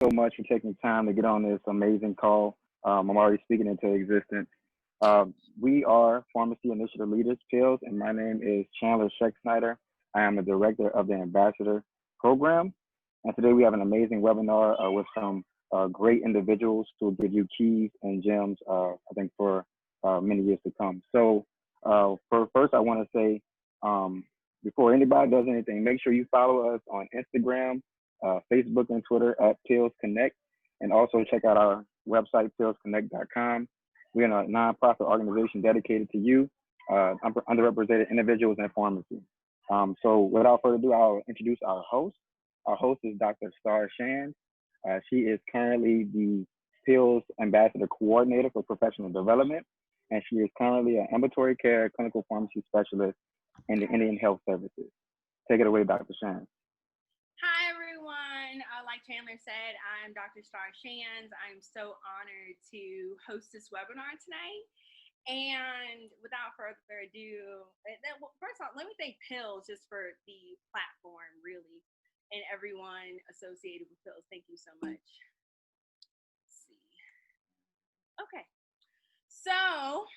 so much for taking time to get on this amazing call. I'm already speaking into existence. We are Pharmacy Initiative Leaders, PILS, and my name is Chandler Scheck-Snyder. I am the director of the Ambassador Program. And today we have an amazing webinar with some great individuals who will give you keys and gems, I think, for many years to come. So first, I want to say, before anybody does anything, make sure you follow us on Instagram, Facebook, and Twitter at PILS Connect, and also check out our website, pillsconnect.com. We're a nonprofit organization dedicated to you, underrepresented individuals in pharmacy. So without further ado, I'll introduce our host. Our host is Dr. Starr Shands. She is currently the PILS Ambassador Coordinator for Professional Development, and she is currently an ambulatory care clinical pharmacy specialist in the Indian Health Services. Take it away, Dr. Shands. Hi, everyone. Like Chandler said, I'm Dr. Starr Shands. I'm so honored to host this webinar tonight. And without further ado, first off, let me thank PILS just for the platform, really, and everyone associated with PILS. Thank you so much. Let's see. Okay. So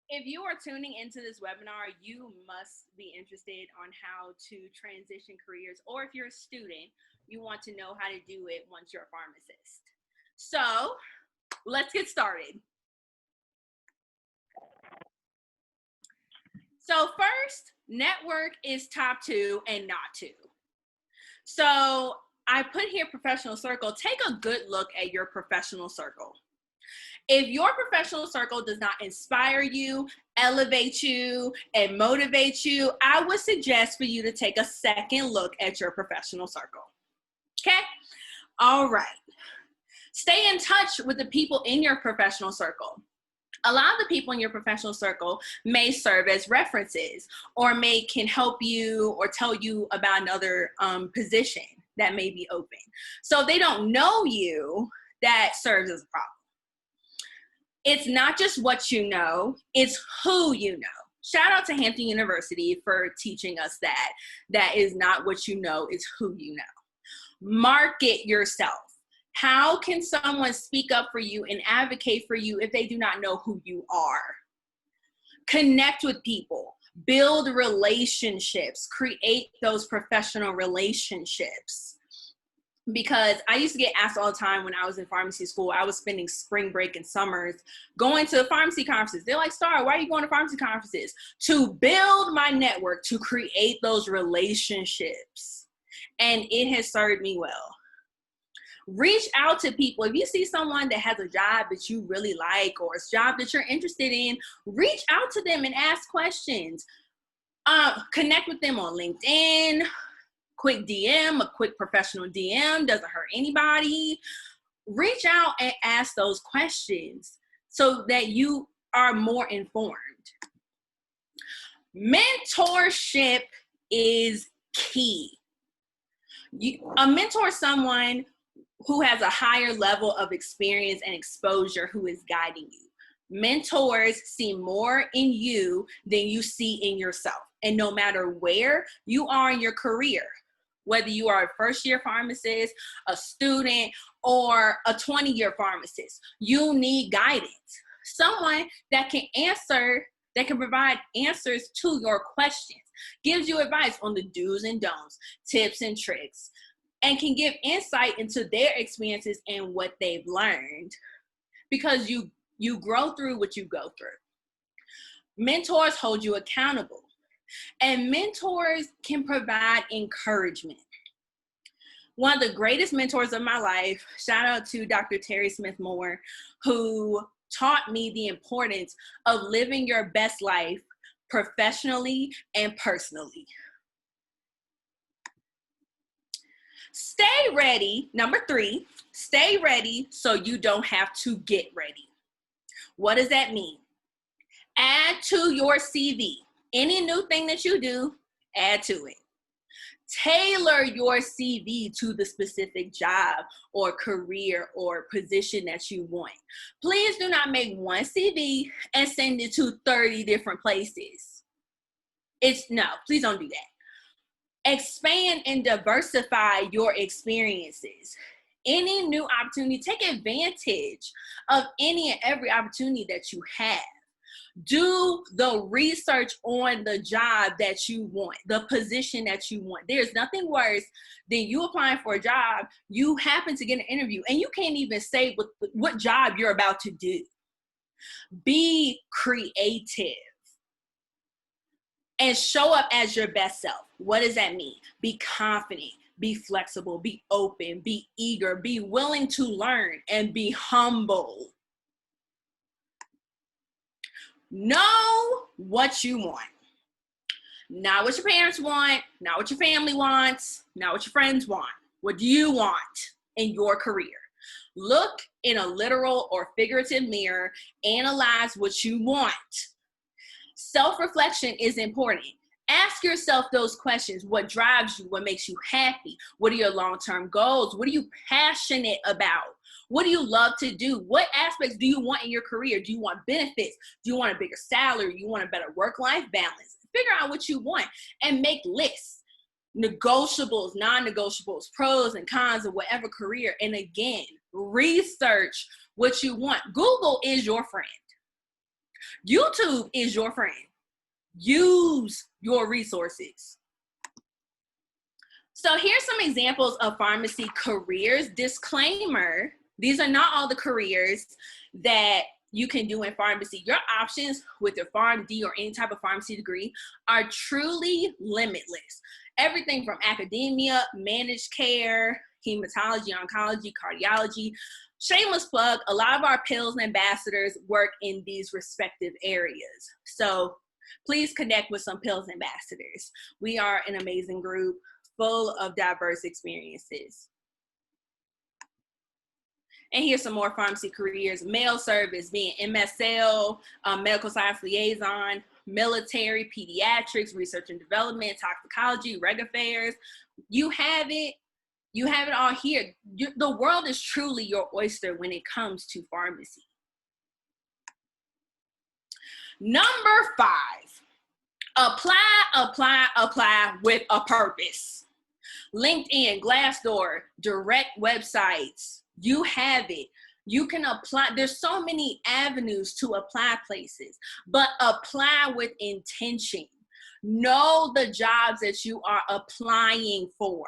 if you are tuning into this webinar, you must be interested on how to transition careers, or if you're a student, you want to know how to do it once you're a pharmacist. So let's get started. So first, network is top 2 and not 2. So I put here professional circle. Take a good look at your professional circle. If your professional circle does not inspire you, elevate you, and motivate you, I would suggest for you to take a second look at your professional circle. Okay? All right. Stay in touch with the people in your professional circle. A lot of the people in your professional circle may serve as references, or can help you or tell you about another position that may be open. So if they don't know you, that serves as a problem. It's not just what you know, it's who you know. Shout out to Hampton University for teaching us that. That is not what you know, it's who you know. Market yourself. How can someone speak up for you and advocate for you if they do not know who you are? Connect with people, build relationships, create those professional relationships. Because I used to get asked all the time when I was in pharmacy school, I was spending spring break and summers going to pharmacy conferences. They're like, Starr, why are you going to pharmacy conferences? To build my network, to create those relationships. And it has served me well. Reach out to people. If you see someone that has a job that you really like, or a job that you're interested in, reach out to them and ask questions. Connect with them on LinkedIn. Quick DM, a quick professional DM doesn't hurt anybody. Reach out and ask those questions so that you are more informed. Mentorship is key. A mentor is someone who has a higher level of experience and exposure who is guiding you. Mentors see more in you than you see in yourself. And no matter where you are in your career, whether you are a first-year pharmacist, a student, or a 20-year pharmacist, you need guidance. Someone that can provide answers to your questions, gives you advice on the do's and don'ts, tips and tricks, and can give insight into their experiences and what they've learned, because you grow through what you go through. Mentors hold you accountable. And mentors can provide encouragement. One of the greatest mentors of my life, shout out to Dr. Terry Smith Moore, who taught me the importance of living your best life professionally and personally. Stay ready. Number 3, stay ready so you don't have to get ready. What does that mean? Add to your CV. Any new thing that you do, add to it. Tailor your CV to the specific job or career or position that you want. Please do not make one CV and send it to 30 different places. No, please don't do that. Expand and diversify your experiences. any new opportunity. Take advantage of any and every opportunity that you have. Do the research on the job that you want, the position that you want. There's nothing worse than you applying for a job, you happen to get an interview, and you can't even say what job you're about to do. Be creative and show up as your best self. What does that mean? Be confident, be flexible, be open, be eager, be willing to learn, and be humble. Know what you want. Not what your parents want, not what your family wants, not what your friends want. What do you want in your career? Look in a literal or figurative mirror. Analyze what you want. Self-reflection is important. Ask yourself those questions. What drives you? What makes you happy? What are your long-term goals? What are you passionate about? What do you love to do? What aspects do you want in your career? Do you want benefits? Do you want a bigger salary? Do you want a better work-life balance? Figure out what you want and make lists. Negotiables, non-negotiables, pros and cons of whatever career. And again, research what you want. Google is your friend. YouTube is your friend. Use your resources. So here's some examples of pharmacy careers. Disclaimer, these are not all the careers that you can do in pharmacy. Your options with your PharmD or any type of pharmacy degree are truly limitless. Everything from academia, managed care, hematology, oncology, cardiology. Shameless plug, a lot of our pills ambassadors work in these respective areas. So please connect with some pills ambassadors. We are an amazing group full of diverse experiences. And here's some more pharmacy careers. Mail service, being MSL, medical science liaison, military, pediatrics, research and development, toxicology, reg affairs. You have it all here. The world is truly your oyster when it comes to pharmacy. Number 5, apply with a purpose. LinkedIn, Glassdoor, direct websites, you have it. You can apply. There's so many avenues to apply places, but apply with intention. Know the jobs that you are applying for.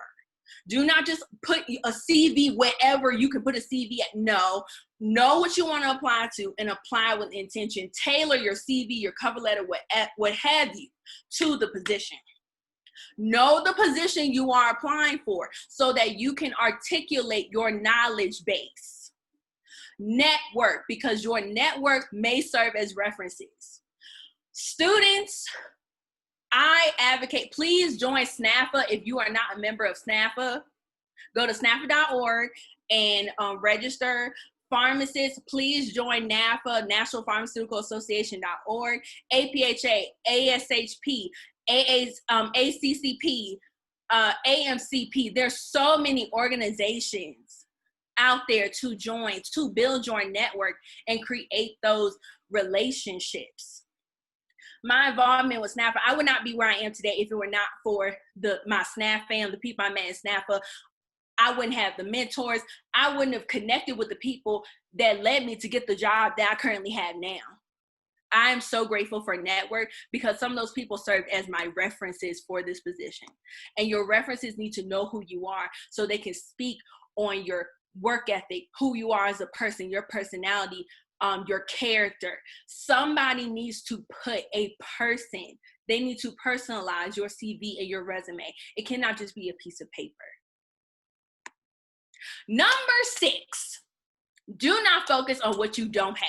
Do not just put a CV wherever you can put a CV at. No, know what you want to apply to and apply with intention. Tailor your CV, your cover letter, what have you, to the position. Know the position you are applying for so that you can articulate your knowledge base. Network, because your network may serve as references. Students, I advocate, please join SNAFA. If you are not a member of SNAFA, go to snafa.org and register. Pharmacists, please join NAPA, National Pharmaceutical Association.org, APHA, ASHP, ACCP, AMCP. There's so many organizations out there to join, to build your network and create those relationships. My involvement with SNAFA, I would not be where I am today if it were not for my SNAF fam, the people I met in SNAFA. I wouldn't have the mentors. I wouldn't have connected with the people that led me to get the job that I currently have now. I am so grateful for network because some of those people served as my references for this position. And your references need to know who you are so they can speak on your work ethic, who you are as a person, your personality, your character. Somebody needs to put a person. They need to personalize your CV and your resume. It cannot just be a piece of paper. Number 6, do not focus on what you don't have.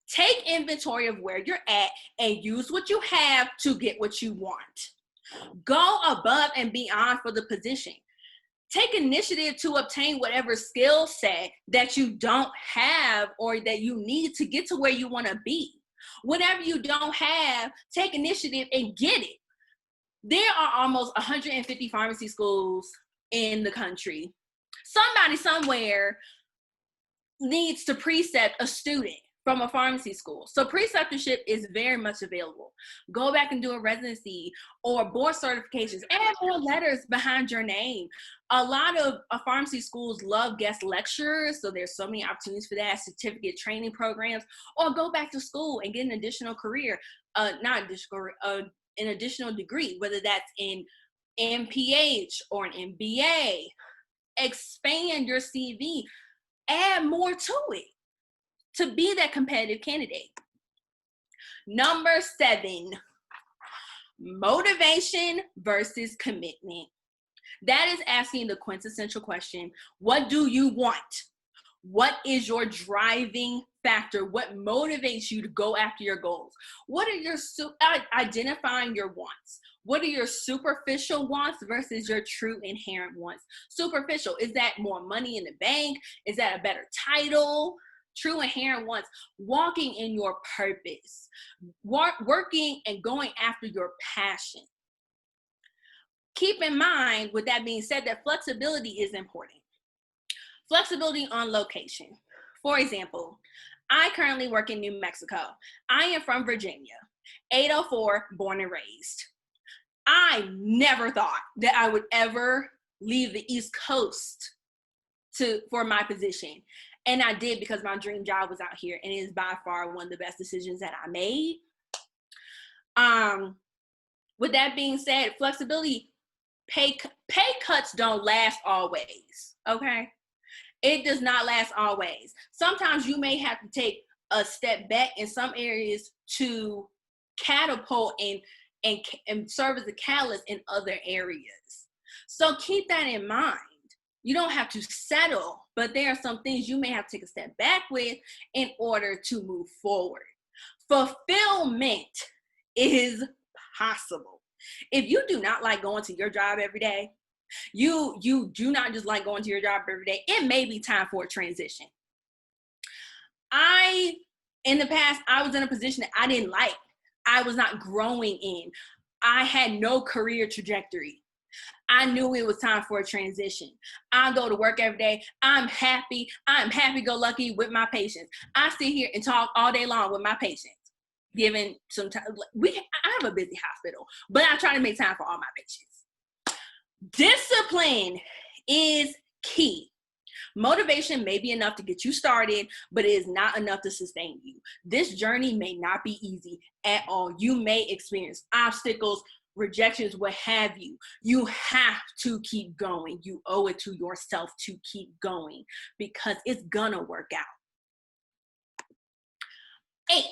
Take inventory of where you're at and use what you have to get what you want. Go above and beyond for the position. Take initiative to obtain whatever skill set that you don't have or that you need to get to where you want to be. Whatever you don't have, take initiative and get it. There are almost 150 pharmacy schools in the country. Somebody somewhere needs to precept a student from a pharmacy school. So preceptorship is very much available. Go back and do a residency or board certifications. Add more letters behind your name. A lot of pharmacy schools love guest lecturers, so there's so many opportunities for that, certificate training programs, or go back to school and get an additional career, not additional career, an additional degree, whether that's in MPH or an MBA. Expand your CV, add more to it to be that competitive candidate. Number 7, motivation versus commitment. That is asking the quintessential question, what do you want? What is your driving factor? What motivates you to go after your goals? What are your, identifying your wants? What are your superficial wants versus your true inherent wants? Superficial, is that more money in the bank? Is that a better title? True inherent wants, walking in your purpose, working and going after your passion. Keep in mind, with that being said, that flexibility is important. Flexibility on location. For example, I currently work in New Mexico. I am from Virginia, 804, born and raised. I never thought that I would ever leave the East Coast for my position. And I did, because my dream job was out here, and it is by far one of the best decisions that I made. With that being said, flexibility, pay cuts don't last always, okay? It does not last always. Sometimes you may have to take a step back in some areas to catapult and serve as a catalyst in other areas. So keep that in mind. You don't have to settle, but there are some things you may have to take a step back with in order to move forward. Fulfillment is possible. If you do not like going to your job every day, you do not just like going to your job every day, it may be time for a transition. In the past, I was in a position that I didn't like. I was not growing in. I had no career trajectory. I knew it was time for a transition. I go to work every day. I'm happy-go-lucky with my patients. I sit here and talk all day long with my patients, given some time. I have a busy hospital, but I try to make time for all my patients. Discipline is key. Motivation may be enough to get you started, but it is not enough to sustain you. This journey may not be easy at all. You may experience obstacles, rejections, what have you. You have to keep going. You owe it to yourself to keep going, because it's gonna work out. 8,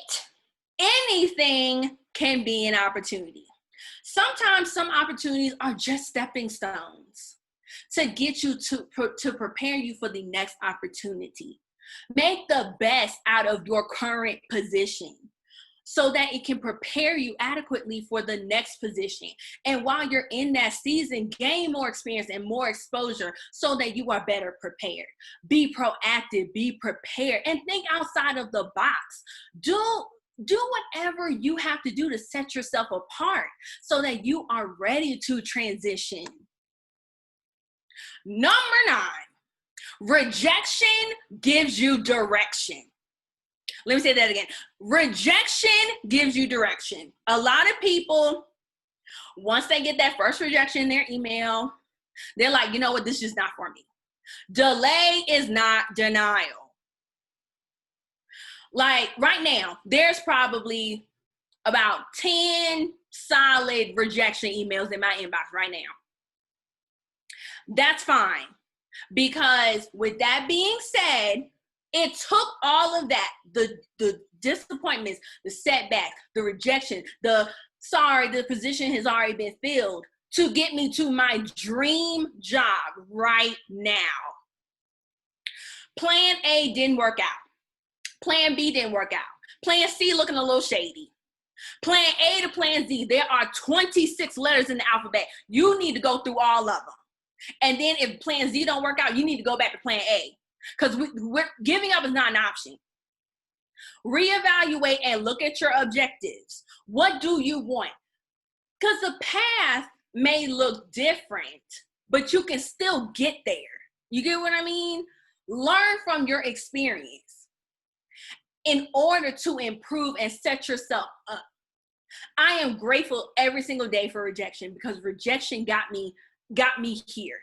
anything can be an opportunity. Sometimes some opportunities are just stepping stones to get you to prepare you for the next opportunity. Make the best out of your current position so that it can prepare you adequately for the next position. And while you're in that season, gain more experience and more exposure so that you are better prepared. Be proactive, be prepared, and think outside of the box. Do whatever you have to do to set yourself apart so that you are ready to transition. Number 9, rejection gives you direction. Let me say that again. Rejection gives you direction. A lot of people, once they get that first rejection in their email, they're like, you know what, this is just not for me. Delay is not denial. Like right now, there's probably about 10 solid rejection emails in my inbox right now. That's fine, because with that being said, it took all of that, the disappointments, the setbacks, the rejection, the position has already been filled, to get me to my dream job right now. Plan A didn't work out. Plan B didn't work out. Plan C looking a little shady. Plan A to Plan Z, there are 26 letters in the alphabet. You need to go through all of them. And then if Plan Z don't work out, you need to go back to Plan A. Because giving up is not an option. Reevaluate and look at your objectives. What do you want? Because the path may look different, but you can still get there. You get what I mean? Learn from your experience in order to improve and set yourself up. I am grateful every single day for rejection, because rejection got me here.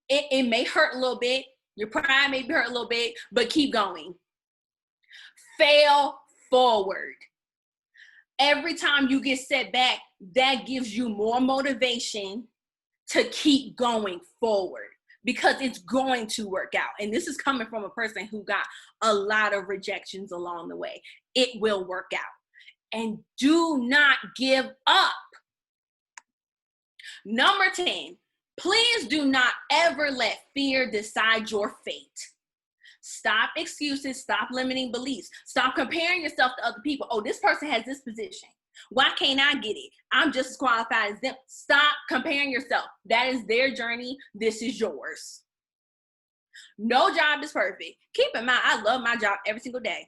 It may hurt a little bit. Your pride may be hurt a little bit, but keep going. Fail forward. Every time you get set back, that gives you more motivation to keep going forward, because it's going to work out. And this is coming from a person who got a lot of rejections along the way. It will work out. And do not give up. Number 10, please do not ever let fear decide your fate. Stop excuses, stop limiting beliefs, stop comparing yourself to other people. Oh, this person has this position. Why can't I get it? I'm just as qualified as them. Stop comparing yourself. That is their journey. This is yours. No job is perfect. Keep in mind, I love my job every single day.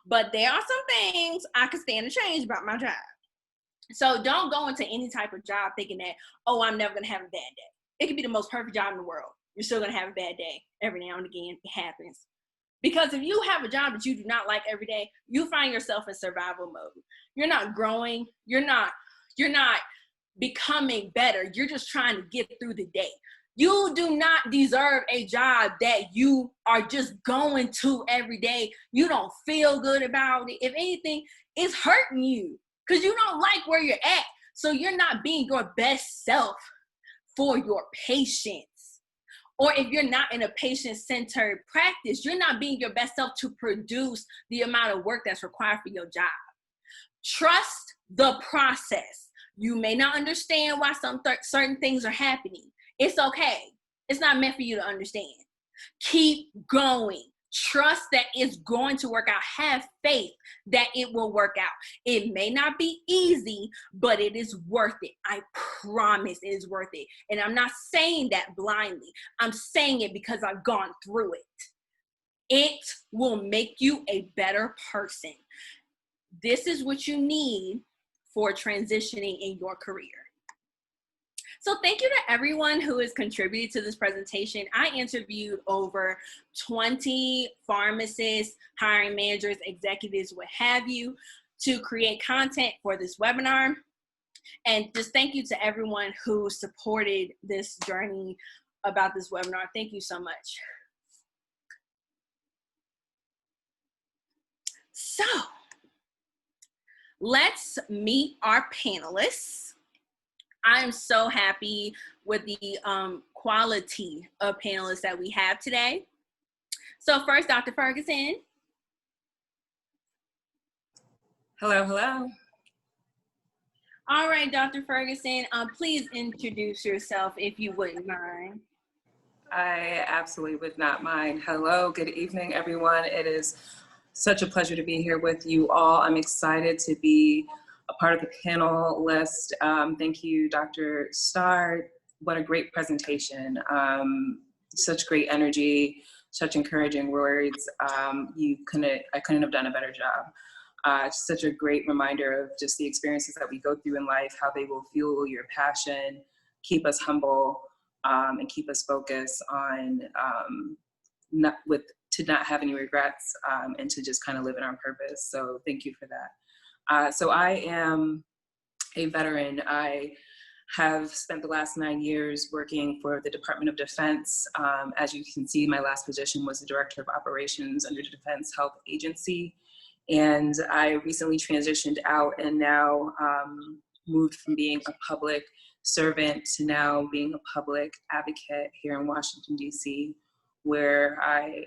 But there are some things I could stand to change about my job. So don't go into any type of job thinking that, oh, I'm never going to have a bad day. It could be the most perfect job in the world. You're still going to have a bad day every now and again. It happens. Because if you have a job that you do not like every day, you find yourself in survival mode. You're not growing. You're not becoming better. You're just trying to get through the day. You do not deserve a job that you are just going to every day. You don't feel good about it. If anything, it's hurting you because you don't like where you're at. So you're not being your best self for your patients. Or if you're not in a patient-centered practice, you're not being your best self to produce the amount of work that's required for your job. Trust the process. You may not understand why certain things are happening. It's okay. It's not meant for you to understand. Keep going. Trust that it's going to work out. Have faith that it will work out. It may not be easy, but it is worth it. I promise it is worth it. And I'm not saying that blindly. I'm saying it because I've gone through it. It will make you a better person. This is what you need for transitioning in your career. So thank you to everyone who has contributed to this presentation. I interviewed over 20 pharmacists, hiring managers, executives, what have you, to create content for this webinar. And just thank you to everyone who supported this journey about this webinar. Thank you so much. So let's meet our panelists. I'm so happy with the quality of panelists that we have today. So first, Dr. Ferguson. Hello, hello. All right, Dr. Ferguson, please introduce yourself if you wouldn't mind. I absolutely would not mind. Hello, good evening, everyone. It is such a pleasure to be here with you all. I'm excited to be a part of the panel list. Thank you, Dr. Starr. What a great presentation. Such great energy, such encouraging words. I couldn't have done a better job. It's such a great reminder of just the experiences that we go through in life, how they will fuel your passion, keep us humble, and keep us focused on to not have any regrets, and to just kind of live in our purpose. So thank you for that. So I am a veteran. I have spent the last 9 years working for the Department of Defense. As you can see, my last position was the Director of Operations under the Defense Health Agency. And I recently transitioned out and now moved from being a public servant to now being a public advocate here in Washington, D.C., where I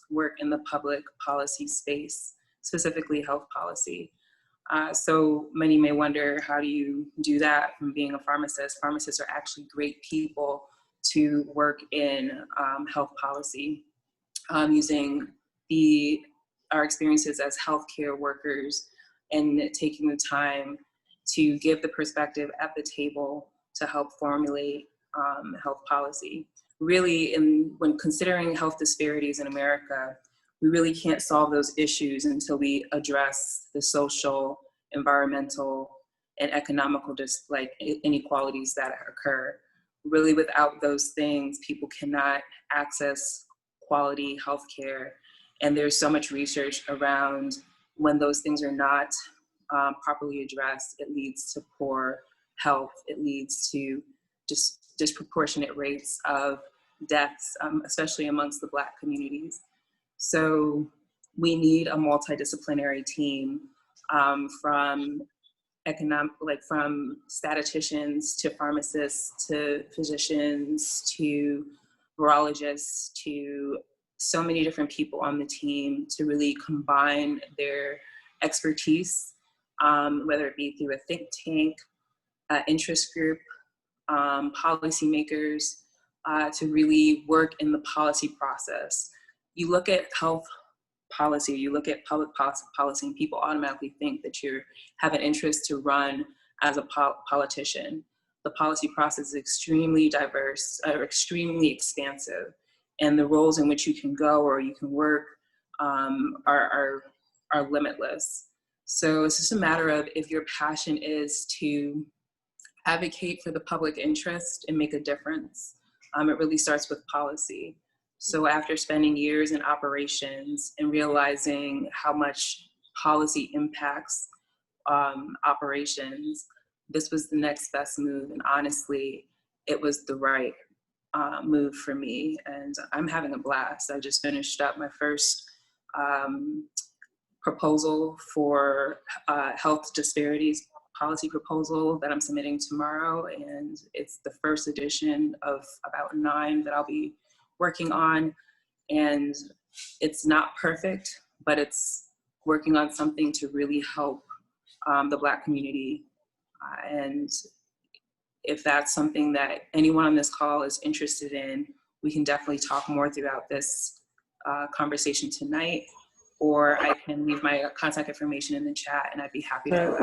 work in the public policy space, specifically health policy. So many may wonder, how do you do that from being a pharmacist? Pharmacists are actually great people to work in health policy, using our experiences as healthcare workers and taking the time to give the perspective at the table to help formulate health policy. Really, when considering health disparities in America, we really can't solve those issues until we address the social, environmental, and economical inequalities that occur. Really, without those things, people cannot access quality health care. And there's so much research around when those things are not properly addressed, it leads to poor health. It leads to just disproportionate rates of deaths, especially amongst the Black communities. So we need a multidisciplinary team, from from statisticians to pharmacists to physicians to virologists to so many different people on the team to really combine their expertise, whether it be through a think tank, interest group, policymakers, to really work in the policy process. You look at health policy, you look at public policy, and people automatically think that you have an interest to run as a politician. The policy process is extremely diverse, or extremely expansive, and the roles in which you can go or you can work are limitless. So it's just a matter of, if your passion is to advocate for the public interest and make a difference, it really starts with policy. So after spending years in operations and realizing how much policy impacts operations, this was the next best move. And honestly, it was the right move for me. And I'm having a blast. I just finished up my first proposal for health disparities policy proposal that I'm submitting tomorrow. And it's the first edition of about 9 that I'll be working on. And it's not perfect, but it's working on something to really help the Black community. And if that's something that anyone on this call is interested in, we can definitely talk more throughout this conversation tonight, or I can leave my contact information in the chat and I'd be happy to.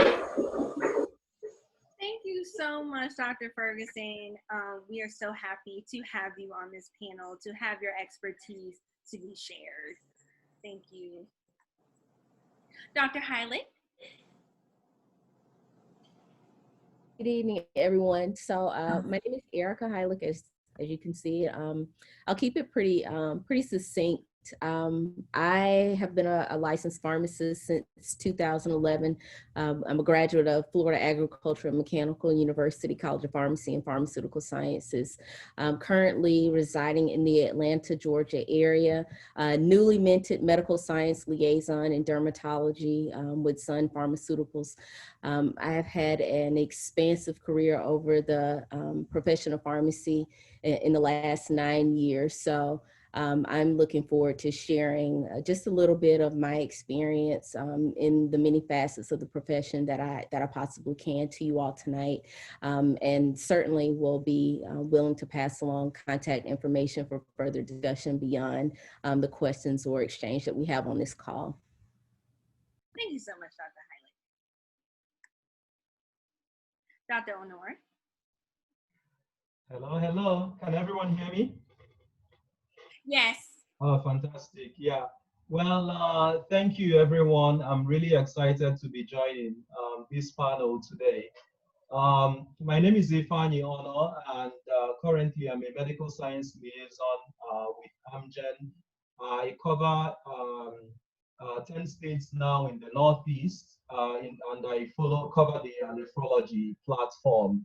Thank you so much, Dr. Ferguson. We are so happy to have you on this panel, to have your expertise to be shared. Thank you. Dr. Heilig. Good evening, everyone. So my name is Erica Heilig, as you can see. I'll keep it pretty succinct. I have been a licensed pharmacist since 2011. I'm a graduate of Florida Agricultural and Mechanical University College of Pharmacy and Pharmaceutical Sciences. I'm currently residing in the Atlanta, Georgia area, newly minted medical science liaison in dermatology with Sun Pharmaceuticals. I have had an expansive career over the profession of pharmacy in the last 9 years. So I'm looking forward to sharing just a little bit of my experience in the many facets of the profession that I possibly can to you all tonight, and certainly will be willing to pass along contact information for further discussion beyond the questions or exchange that we have on this call. Thank you so much, Dr. Heilig. Dr. Onor. Hello, hello. Can everyone hear me? Yes. Oh, fantastic. Yeah. Well, thank you, everyone. I'm really excited to be joining this panel today. My name is Ifeanyi Onor, and currently I'm a medical science liaison with Amgen. I cover 10 states now in the Northeast, and I cover the nephrology platform.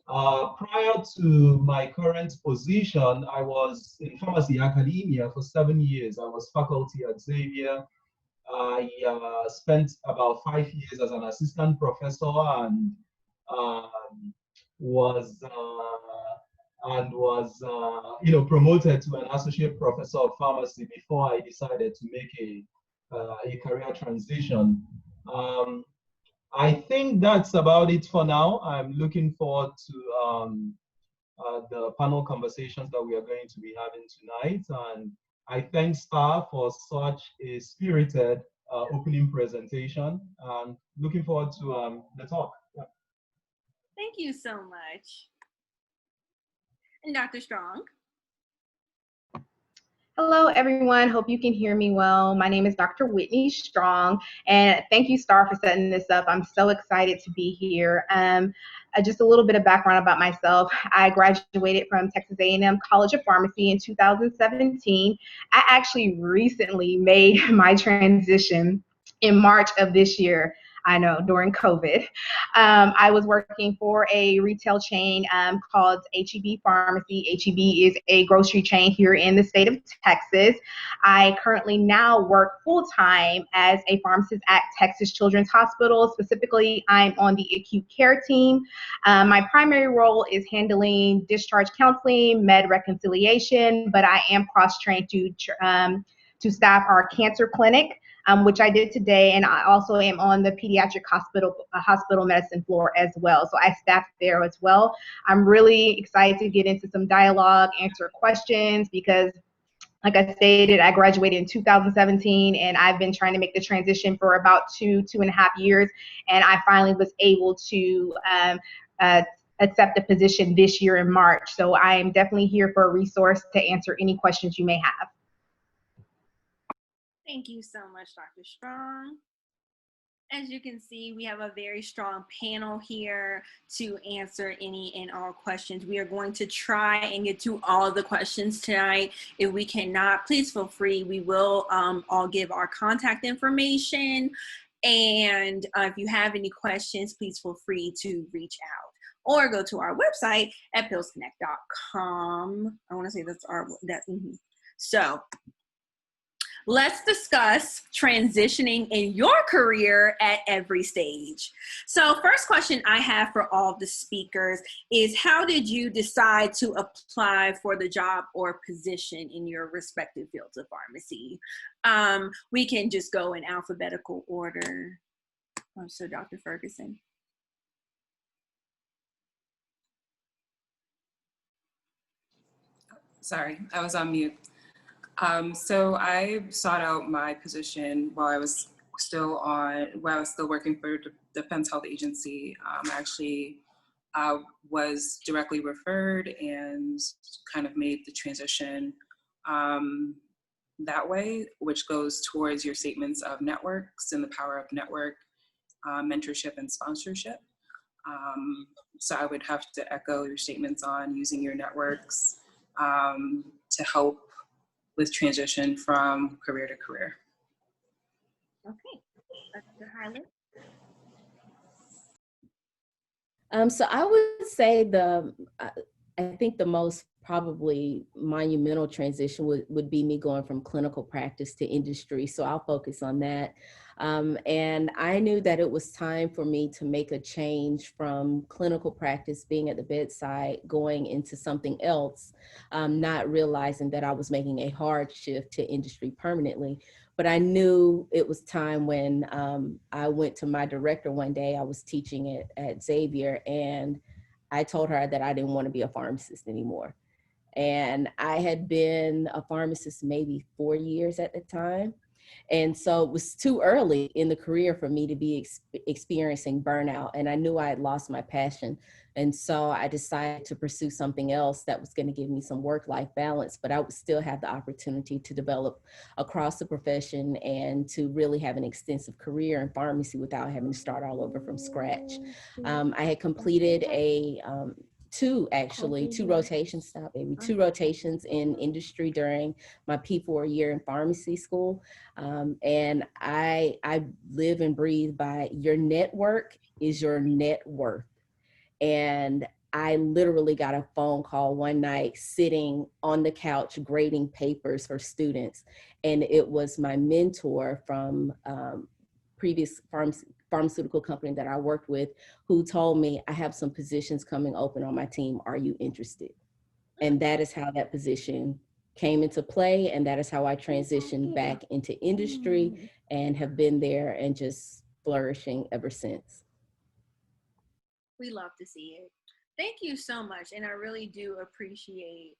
Prior to my current position, I was in pharmacy academia for 7 years. I was faculty at Xavier. I spent about 5 years as an assistant professor and was promoted to an associate professor of pharmacy before I decided to make a career transition. I think that's about it for now. I'm looking forward to the panel conversations that we are going to be having tonight. And I thank Starr for such a spirited opening presentation. And looking forward to the talk. Yeah. Thank you so much. And Dr. Strong. Hello, everyone. Hope you can hear me well. My name is Dr. Whitney Strong, and thank you, Starr, for setting this up. I'm so excited to be here. Just a little bit of background about myself. I graduated from Texas A&M College of Pharmacy in 2017. I actually recently made my transition in March of this year. I know, during COVID. I was working for a retail chain called HEB Pharmacy. HEB is a grocery chain here in the state of Texas. I currently now work full-time as a pharmacist at Texas Children's Hospital. Specifically, I'm on the acute care team. My primary role is handling discharge counseling, med reconciliation, but I am cross-trained to staff our cancer clinic, which I did today, and I also am on the pediatric hospital medicine floor as well. So I staff there as well. I'm really excited to get into some dialogue, answer questions, because like I stated, I graduated in 2017, and I've been trying to make the transition for about 2.5 years, and I finally was able to accept a position this year in March. So I am definitely here for a resource to answer any questions you may have. Thank you so much, Dr. Strong. As you can see, we have a very strong panel here to answer any and all questions. We are going to try and get to all of the questions tonight. If we cannot, please feel free. We will all give our contact information. And if you have any questions, please feel free to reach out or go to our website at pillsconnect.com. I want to say that's our, So let's discuss transitioning in your career at every stage. So first question I have for all the speakers is, how did you decide to apply for the job or position in your respective fields of pharmacy? We can just go in alphabetical order. So Dr. Ferguson. Sorry, I was on mute. So I sought out my position while I was still working for Defense Health Agency. Actually, was directly referred and kind of made the transition that way, which goes towards your statements of networks and the power of network, mentorship and sponsorship. So I would have to echo your statements on using your networks to help with transition from career to career. Okay, Dr. Hyler. So I would say I think the most probably monumental transition would be me going from clinical practice to industry. So I'll focus on that. And I knew that it was time for me to make a change from clinical practice, being at the bedside, going into something else, not realizing that I was making a hard shift to industry permanently. But I knew it was time when I went to my director one day. I was teaching at Xavier, and I told her that I didn't want to be a pharmacist anymore. And I had been a pharmacist maybe 4 years at the time. And so it was too early in the career for me to be experiencing burnout. And I knew I had lost my passion. And so I decided to pursue something else that was going to give me some work-life balance, but I would still have the opportunity to develop across the profession and to really have an extensive career in pharmacy without having to start all over from scratch. I had completed two rotations in industry during my P4 year in pharmacy school. And I live and breathe by your network is your net worth. And I literally got a phone call one night sitting on the couch grading papers for students. And it was my mentor from previous pharmaceutical company that I worked with who told me, I have some positions coming open on my team. Are you interested? And that is how that position came into play. And that is how I transitioned back into industry and have been there and just flourishing ever since. We love to see it. Thank you so much. And I really do appreciate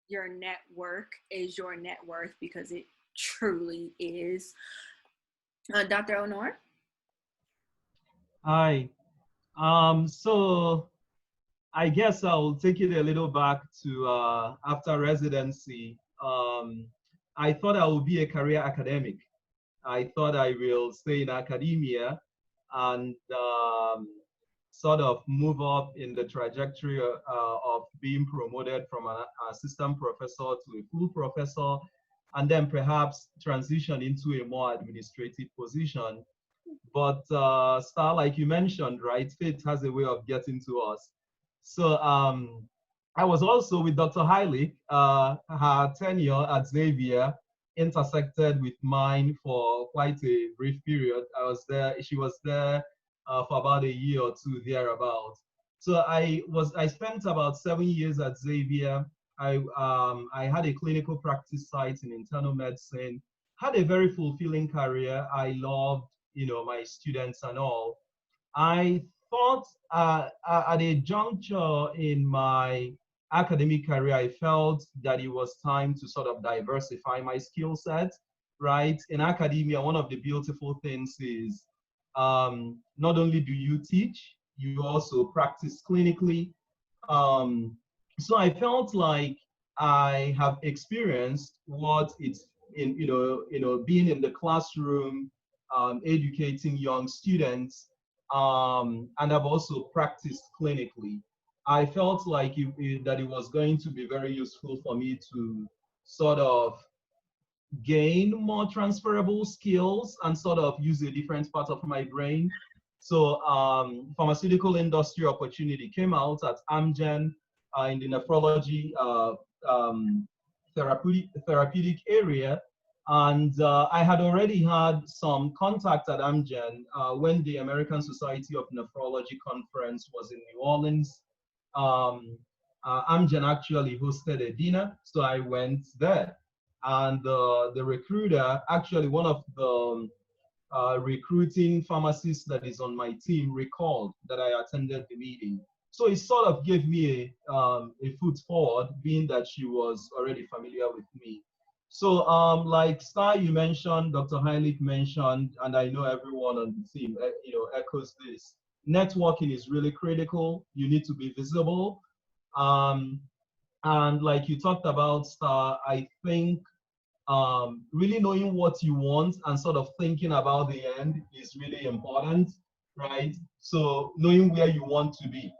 your network is your net worth, because it truly is. Dr. Onor? Hi. So I guess I'll take it a little back to after residency. I thought I would be a career academic. I thought I will stay in academia and sort of move up in the trajectory of being promoted from an assistant professor to a full professor, and then perhaps transition into a more administrative position. But Starr, like you mentioned, right, fate has a way of getting to us. So I was also with Dr. Heilig. Her tenure at Xavier intersected with mine for quite a brief period. I was there, she was there for about a year or two thereabouts. So I spent about 7 years at Xavier. I had a clinical practice site in internal medicine, had a very fulfilling career. I loved, my students and all. I thought at a juncture in my academic career, I felt that it was time to sort of diversify my skill set, right? In academia, one of the beautiful things is not only do you teach, you also practice clinically. Um, so I felt like I have experienced what it's in, being in the classroom, educating young students, and I've also practiced clinically. I felt like that it was going to be very useful for me to sort of gain more transferable skills and sort of use a different part of my brain. So pharmaceutical industry opportunity came out at Amgen in the nephrology um, therapeutic area. And I had already had some contact at Amgen when the American Society of Nephrology conference was in New Orleans. Amgen actually hosted a dinner, so I went there. And the recruiter, actually one of the recruiting pharmacists that is on my team, recalled that I attended the meeting. So it sort of gave me a foot forward, being that she was already familiar with me. So like Starr, you mentioned, Dr. Heilig mentioned, and I know everyone on the team, echoes this. Networking is really critical. You need to be visible. Um, and like you talked about, Starr, I think really knowing what you want and sort of thinking about the end is really important, right? So knowing where you want to be.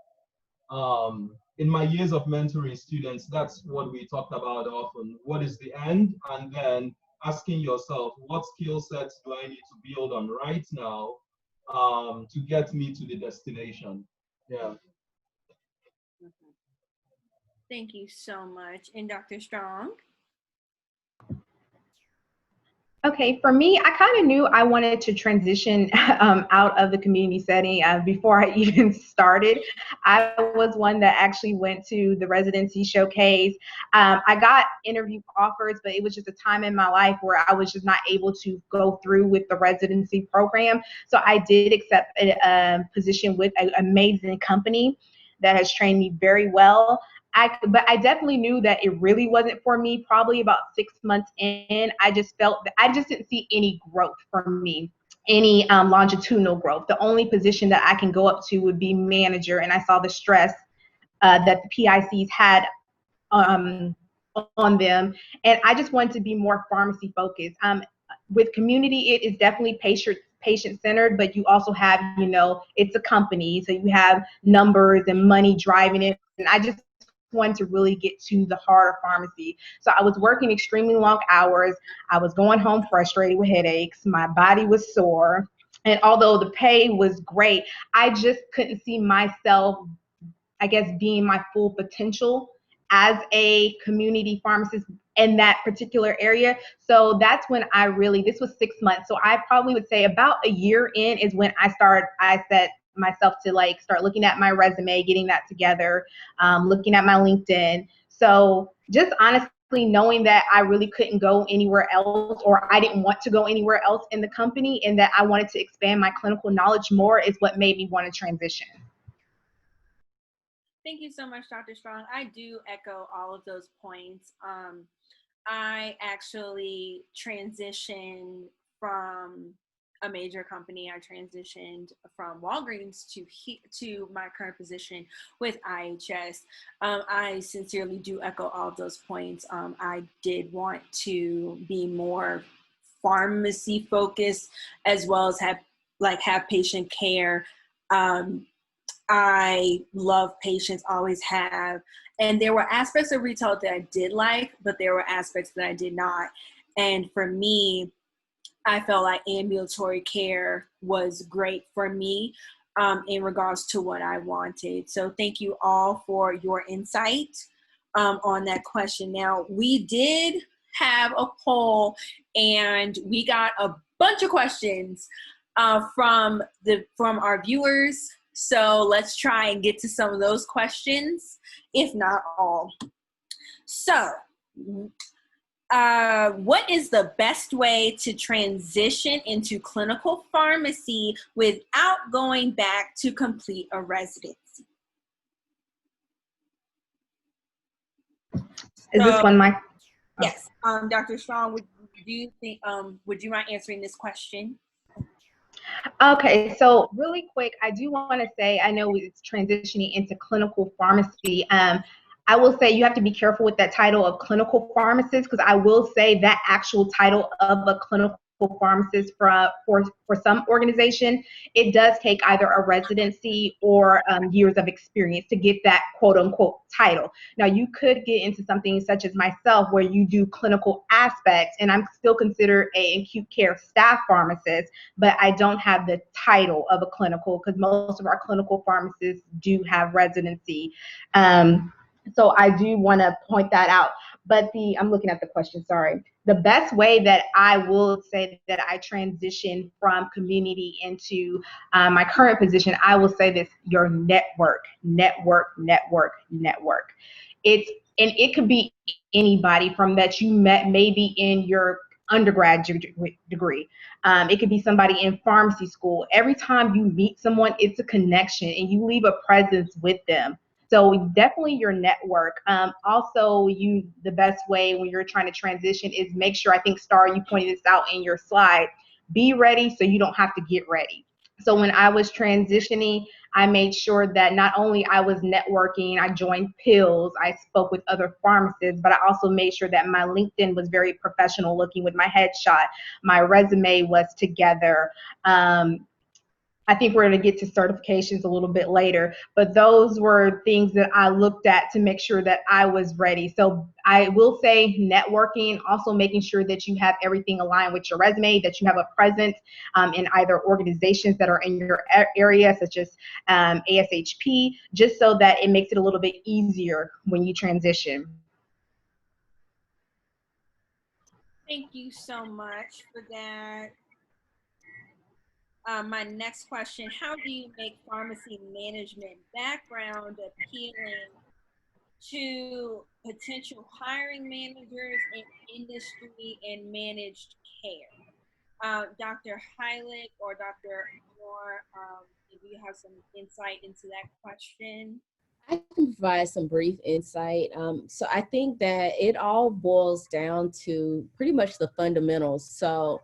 In my years of mentoring students, that's what we talked about often. What is the end? And then asking yourself, what skill sets do I need to build on right now to get me to the destination? Yeah. Thank you so much. And Dr. Strong? Okay, for me, I kind of knew I wanted to transition out of the community setting before I even started. I was one that actually went to the residency showcase. I got interview offers, but it was just a time in my life where I was just not able to go through with the residency program. So I did accept a position with an amazing company that has trained me very well. But I definitely knew that it really wasn't for me. Probably about 6 months in, I just felt that I just didn't see any growth for me, any longitudinal growth. The only position that I can go up to would be manager, and I saw the stress that the PICs had on them, and I just wanted to be more pharmacy focused. With community, it is definitely patient centered, but you also have, it's a company, so you have numbers and money driving it, and I just wanted to really get to the heart of pharmacy. So I was working extremely long hours. I was going home frustrated with headaches. My body was sore. And although the pay was great, I just couldn't see myself, I guess, being my full potential as a community pharmacist in that particular area. So that's when this was 6 months. So I probably would say about a year in is when I set myself to start looking at my resume, getting that together, looking at my LinkedIn. So just honestly knowing that I really couldn't go anywhere else, or I didn't want to go anywhere else in the company, and that I wanted to expand my clinical knowledge more is what made me want to transition. Thank you so much, Dr. Strong. I do echo all of those points. I actually transitioned from a major company. I transitioned from Walgreens to my current position with IHS. I sincerely do echo all of those points. I did want to be more pharmacy focused, as well as have patient care. I love patients, always have. And there were aspects of retail that I did like, but there were aspects that I did not. And for me, I felt like ambulatory care was great for me in regards to what I wanted. So thank you all for your insight on that question. Now, we did have a poll and we got a bunch of questions from our viewers. So let's try and get to some of those questions, if not all. So, what is the best way to transition into clinical pharmacy without going back to complete a residency? Is this one Mike? Yes. Dr. Strong, would you mind answering this question? Okay, so really quick, I do want to say, I know it's transitioning into clinical pharmacy. I will say you have to be careful with that title of clinical pharmacist, because I will say that actual title of a clinical pharmacist for some organization, it does take either a residency or years of experience to get that quote unquote title. Now you could get into something such as myself where you do clinical aspects, and I'm still considered an acute care staff pharmacist, but I don't have the title of a clinical, because most of our clinical pharmacists do have residency. So I do want to point that out. But I'm looking at the question, sorry. The best way that I will say that I transition from community into my current position, I will say this: your network. It could be anybody from that you met maybe in your undergraduate degree. It could be somebody in pharmacy school. Every time you meet someone, it's a connection and you leave a presence with them. So definitely your network. Also, the best way when you're trying to transition is make sure, I think Starr, you pointed this out in your slide, be ready so you don't have to get ready. So when I was transitioning, I made sure that not only I was networking, I joined pills, I spoke with other pharmacists, but I also made sure that my LinkedIn was very professional looking with my headshot. My resume was together. I think we're going to get to certifications a little bit later, but those were things that I looked at to make sure that I was ready. So I will say networking, also making sure that you have everything aligned with your resume, that you have a presence in either organizations that are in your area, such as ASHP, just so that it makes it a little bit easier when you transition. Thank you so much for that. My next question, how do you make pharmacy management background appealing to potential hiring managers in industry and managed care? Dr. Heilig or Dr. Onor, if you have some insight into that question. I can provide some brief insight. So I think that it all boils down to pretty much the fundamentals. So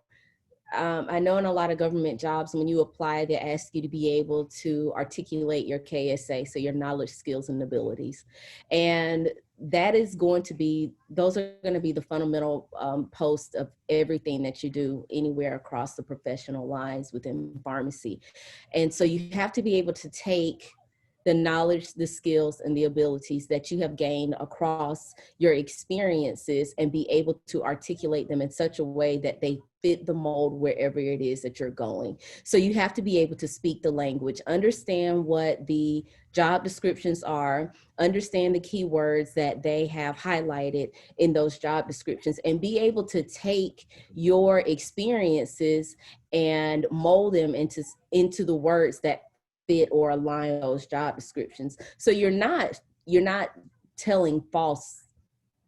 I know in a lot of government jobs, when you apply, they ask you to be able to articulate your KSA, so your knowledge, skills, and abilities. And that is going to be, those are going to be the fundamental posts of everything that you do anywhere across the professional lines within pharmacy. And so you have to be able to take the knowledge, the skills, and the abilities that you have gained across your experiences and be able to articulate them in such a way that they fit the mold wherever it is that you're going. So you have to be able to speak the language, understand what the job descriptions are, understand the keywords that they have highlighted in those job descriptions, and be able to take your experiences and mold them into the words that fit or align those job descriptions. So you're not telling false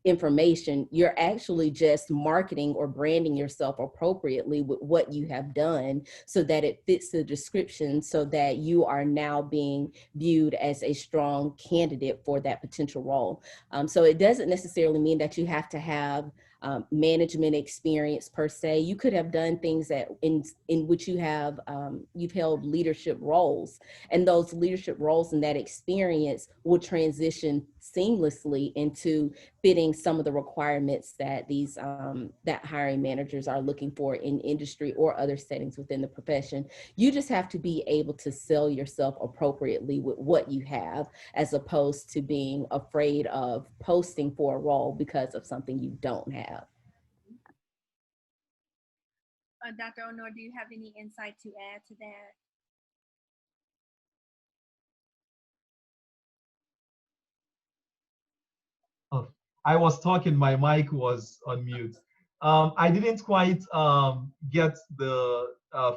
information. You're actually just marketing or branding yourself appropriately with what you have done so that it fits the description, so that you are now being viewed as a strong candidate for that potential role. So it doesn't necessarily mean that you have to have management experience per se. You could have done things that in which you have you've held leadership roles, and those leadership roles and that experience will transition seamlessly into fitting some of the requirements that these that hiring managers are looking for in industry or other settings within the profession. You just have to be able to sell yourself appropriately with what you have, as opposed to being afraid of posting for a role because of something you don't have. Dr. Onor, do you have any insight to add to that? Oh, I was talking, my mic was on mute. I didn't quite get the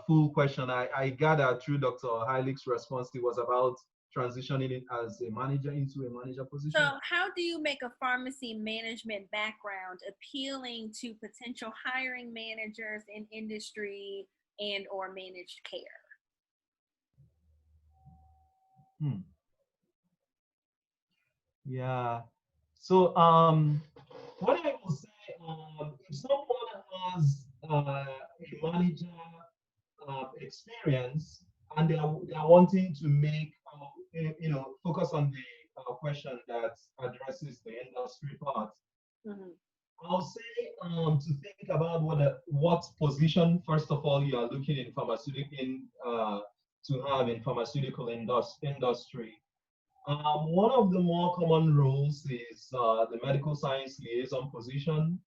full question. I gathered through Dr. Heilig's response, it was about transitioning it as a manager into a manager position. So how do you make a pharmacy management background appealing to potential hiring managers in industry and or managed care? Yeah. So what I will say, if someone has a manager experience and they are wanting to make, focus on the question that addresses the industry part, I'll say to think about what position, first of all, you are looking in to have in pharmaceutical industry. One of the more common roles is the medical science liaison position.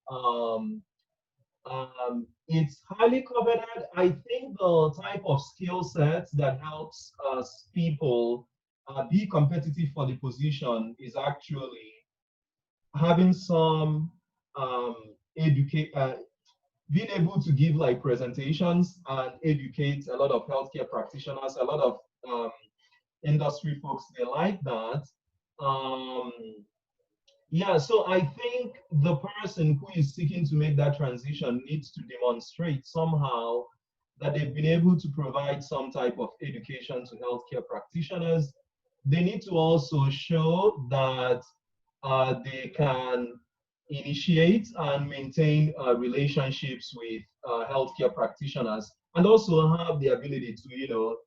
It's highly coveted. I think the type of skill set that helps us people be competitive for the position is actually having some being able to give like presentations and educate a lot of healthcare practitioners, a lot of industry folks, they like that. Yeah, so I think the person who is seeking to make that transition needs to demonstrate somehow that they've been able to provide some type of education to healthcare practitioners. They need to also show that they can initiate and maintain relationships with healthcare practitioners, and also have the ability to,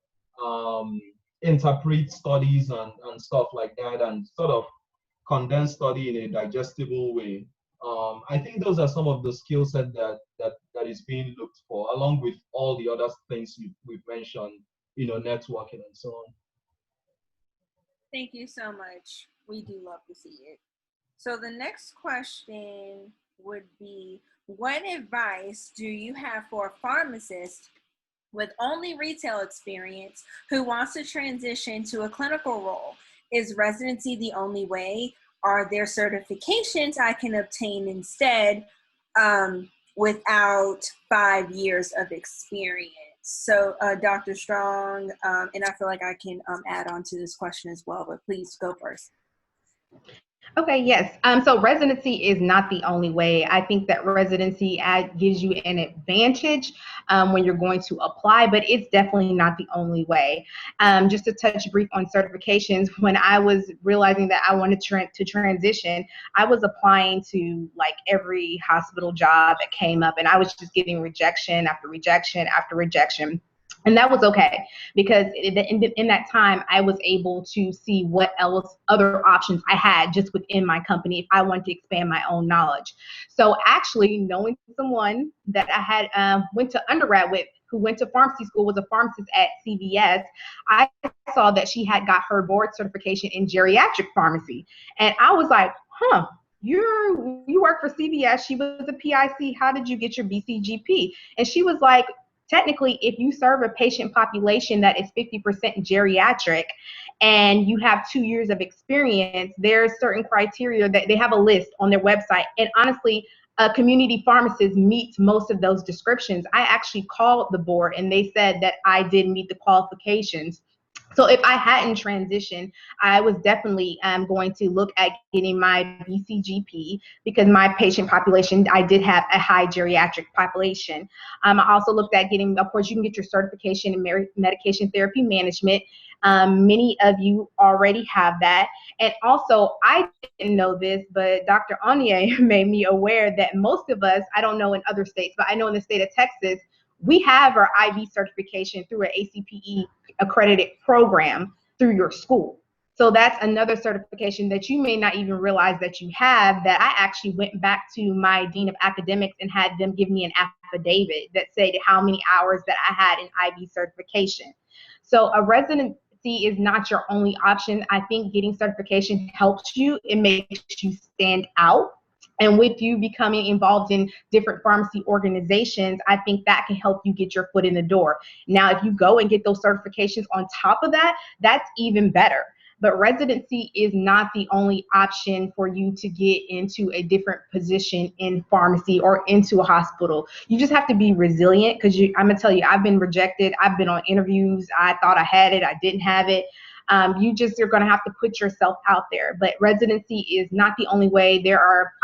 interpret studies and stuff like that, and sort of condense study in a digestible way. I think those are some of the skill set that is being looked for, along with all the other things we've mentioned, networking and so on. Thank you so much. We do love to see it. So the next question would be, what advice do you have for a pharmacist with only retail experience who wants to transition to a clinical role? Is residency the only way? Are there certifications I can obtain instead without 5 years of experience? So Dr. Strong, and I feel like I can add on to this question as well, but please go first. Okay, yes. So residency is not the only way. I think that residency gives you an advantage when you're going to apply, but it's definitely not the only way. Just to touch brief on certifications, when I was realizing that I wanted to transition, I was applying to like every hospital job that came up, and I was just getting rejection after rejection after rejection. And that was okay, because in that time, I was able to see what else, other options I had just within my company if I wanted to expand my own knowledge. So actually knowing someone that I had went to undergrad with, who went to pharmacy school, was a pharmacist at CVS, I saw that she had got her board certification in geriatric pharmacy. And I was like, huh, you work for CVS, she was a PIC, how did you get your BCGP? And she was like, technically, if you serve a patient population that is 50% geriatric and you have 2 years of experience, there's certain criteria that they have a list on their website. And honestly, a community pharmacist meets most of those descriptions. I actually called the board and they said that I did meet the qualifications. So if I hadn't transitioned, I was definitely going to look at getting my BCGP, because my patient population, I did have a high geriatric population. I also looked at getting, of course, you can get your certification in medication therapy management. Many of you already have that. And also, I didn't know this, but Dr. Onor made me aware that most of us, I don't know in other states, but I know in the state of Texas, we have our IV certification through an ACPE accredited program through your school. So that's another certification that you may not even realize that you have, that I actually went back to my dean of academics and had them give me an affidavit that said how many hours that I had in IV certification. So a residency is not your only option. I think getting certification helps you. It makes you stand out. And with you becoming involved in different pharmacy organizations, I think that can help you get your foot in the door. Now, if you go and get those certifications on top of that, that's even better. But residency is not the only option for you to get into a different position in pharmacy or into a hospital. You just have to be resilient, because I'm going to tell you, I've been rejected. I've been on interviews. I thought I had it. I didn't have it. You're going to have to put yourself out there. But residency is not the only way.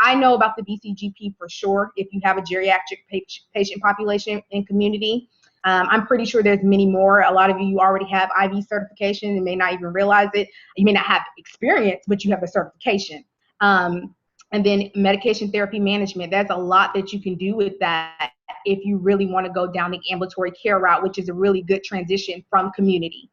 I know about the BCGP for sure. If you have a geriatric patient population in community, I'm pretty sure there's many more. A lot of you already have IV certification and may not even realize it. You may not have experience, but you have a certification. And then medication therapy management, there's a lot that you can do with that if you really want to go down the ambulatory care route, which is a really good transition from community.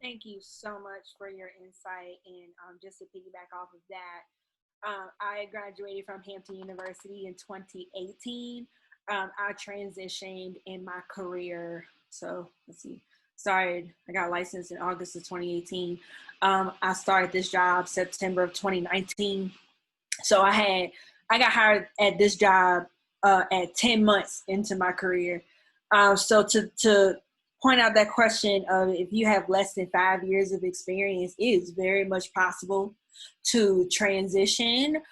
Thank you so much for your insight. And just to piggyback off of that, I graduated from Hampton University in 2018. I transitioned in my career. So let's see. I got licensed in August of 2018. I started this job September of 2019. So I got hired at this job at 10 months into my career. So to point out that question of if you have less than 5 years of experience, it is very much possible to transition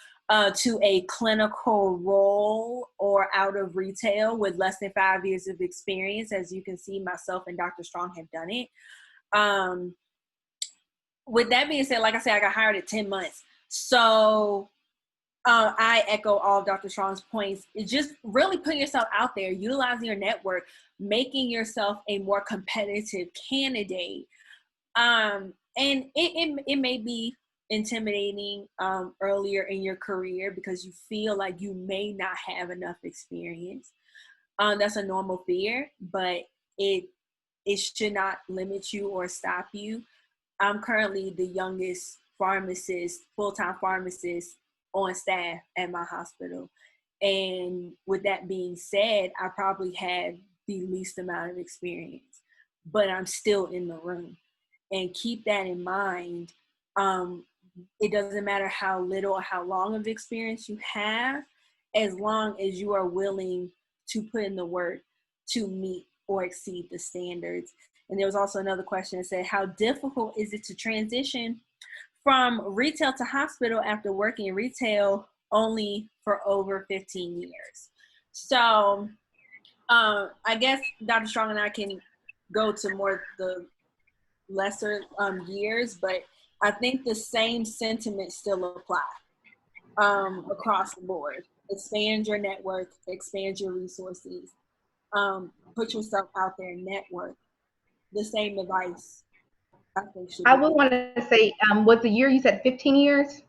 to a clinical role or out of retail with less than 5 years of experience. As you can see, myself and Dr. Strong have done it. With that being said, like I said, I got hired at 10 months. So I echo all of Dr. Strong's points. It's just really putting yourself out there, utilizing your network, making yourself a more competitive candidate. And it may be intimidating earlier in your career because you feel like you may not have enough experience. That's a normal fear, but it should not limit you or stop you. I'm currently the youngest pharmacist, full-time pharmacist on staff at my hospital. And with that being said, I probably have the least amount of experience, but I'm still in the room. And keep that in mind. It doesn't matter how little or how long of experience you have, as long as you are willing to put in the work to meet or exceed the standards. And there was also another question that said, how difficult is it to transition from retail to hospital after working in retail only for over 15 years? So I guess Dr. Strong and I can go to more the lesser years, but I think the same sentiments still apply across the board. Expand your network, expand your resources, put yourself out there and network. The same advice, I think, should be. I would want to say, what's the year you said, 15 years?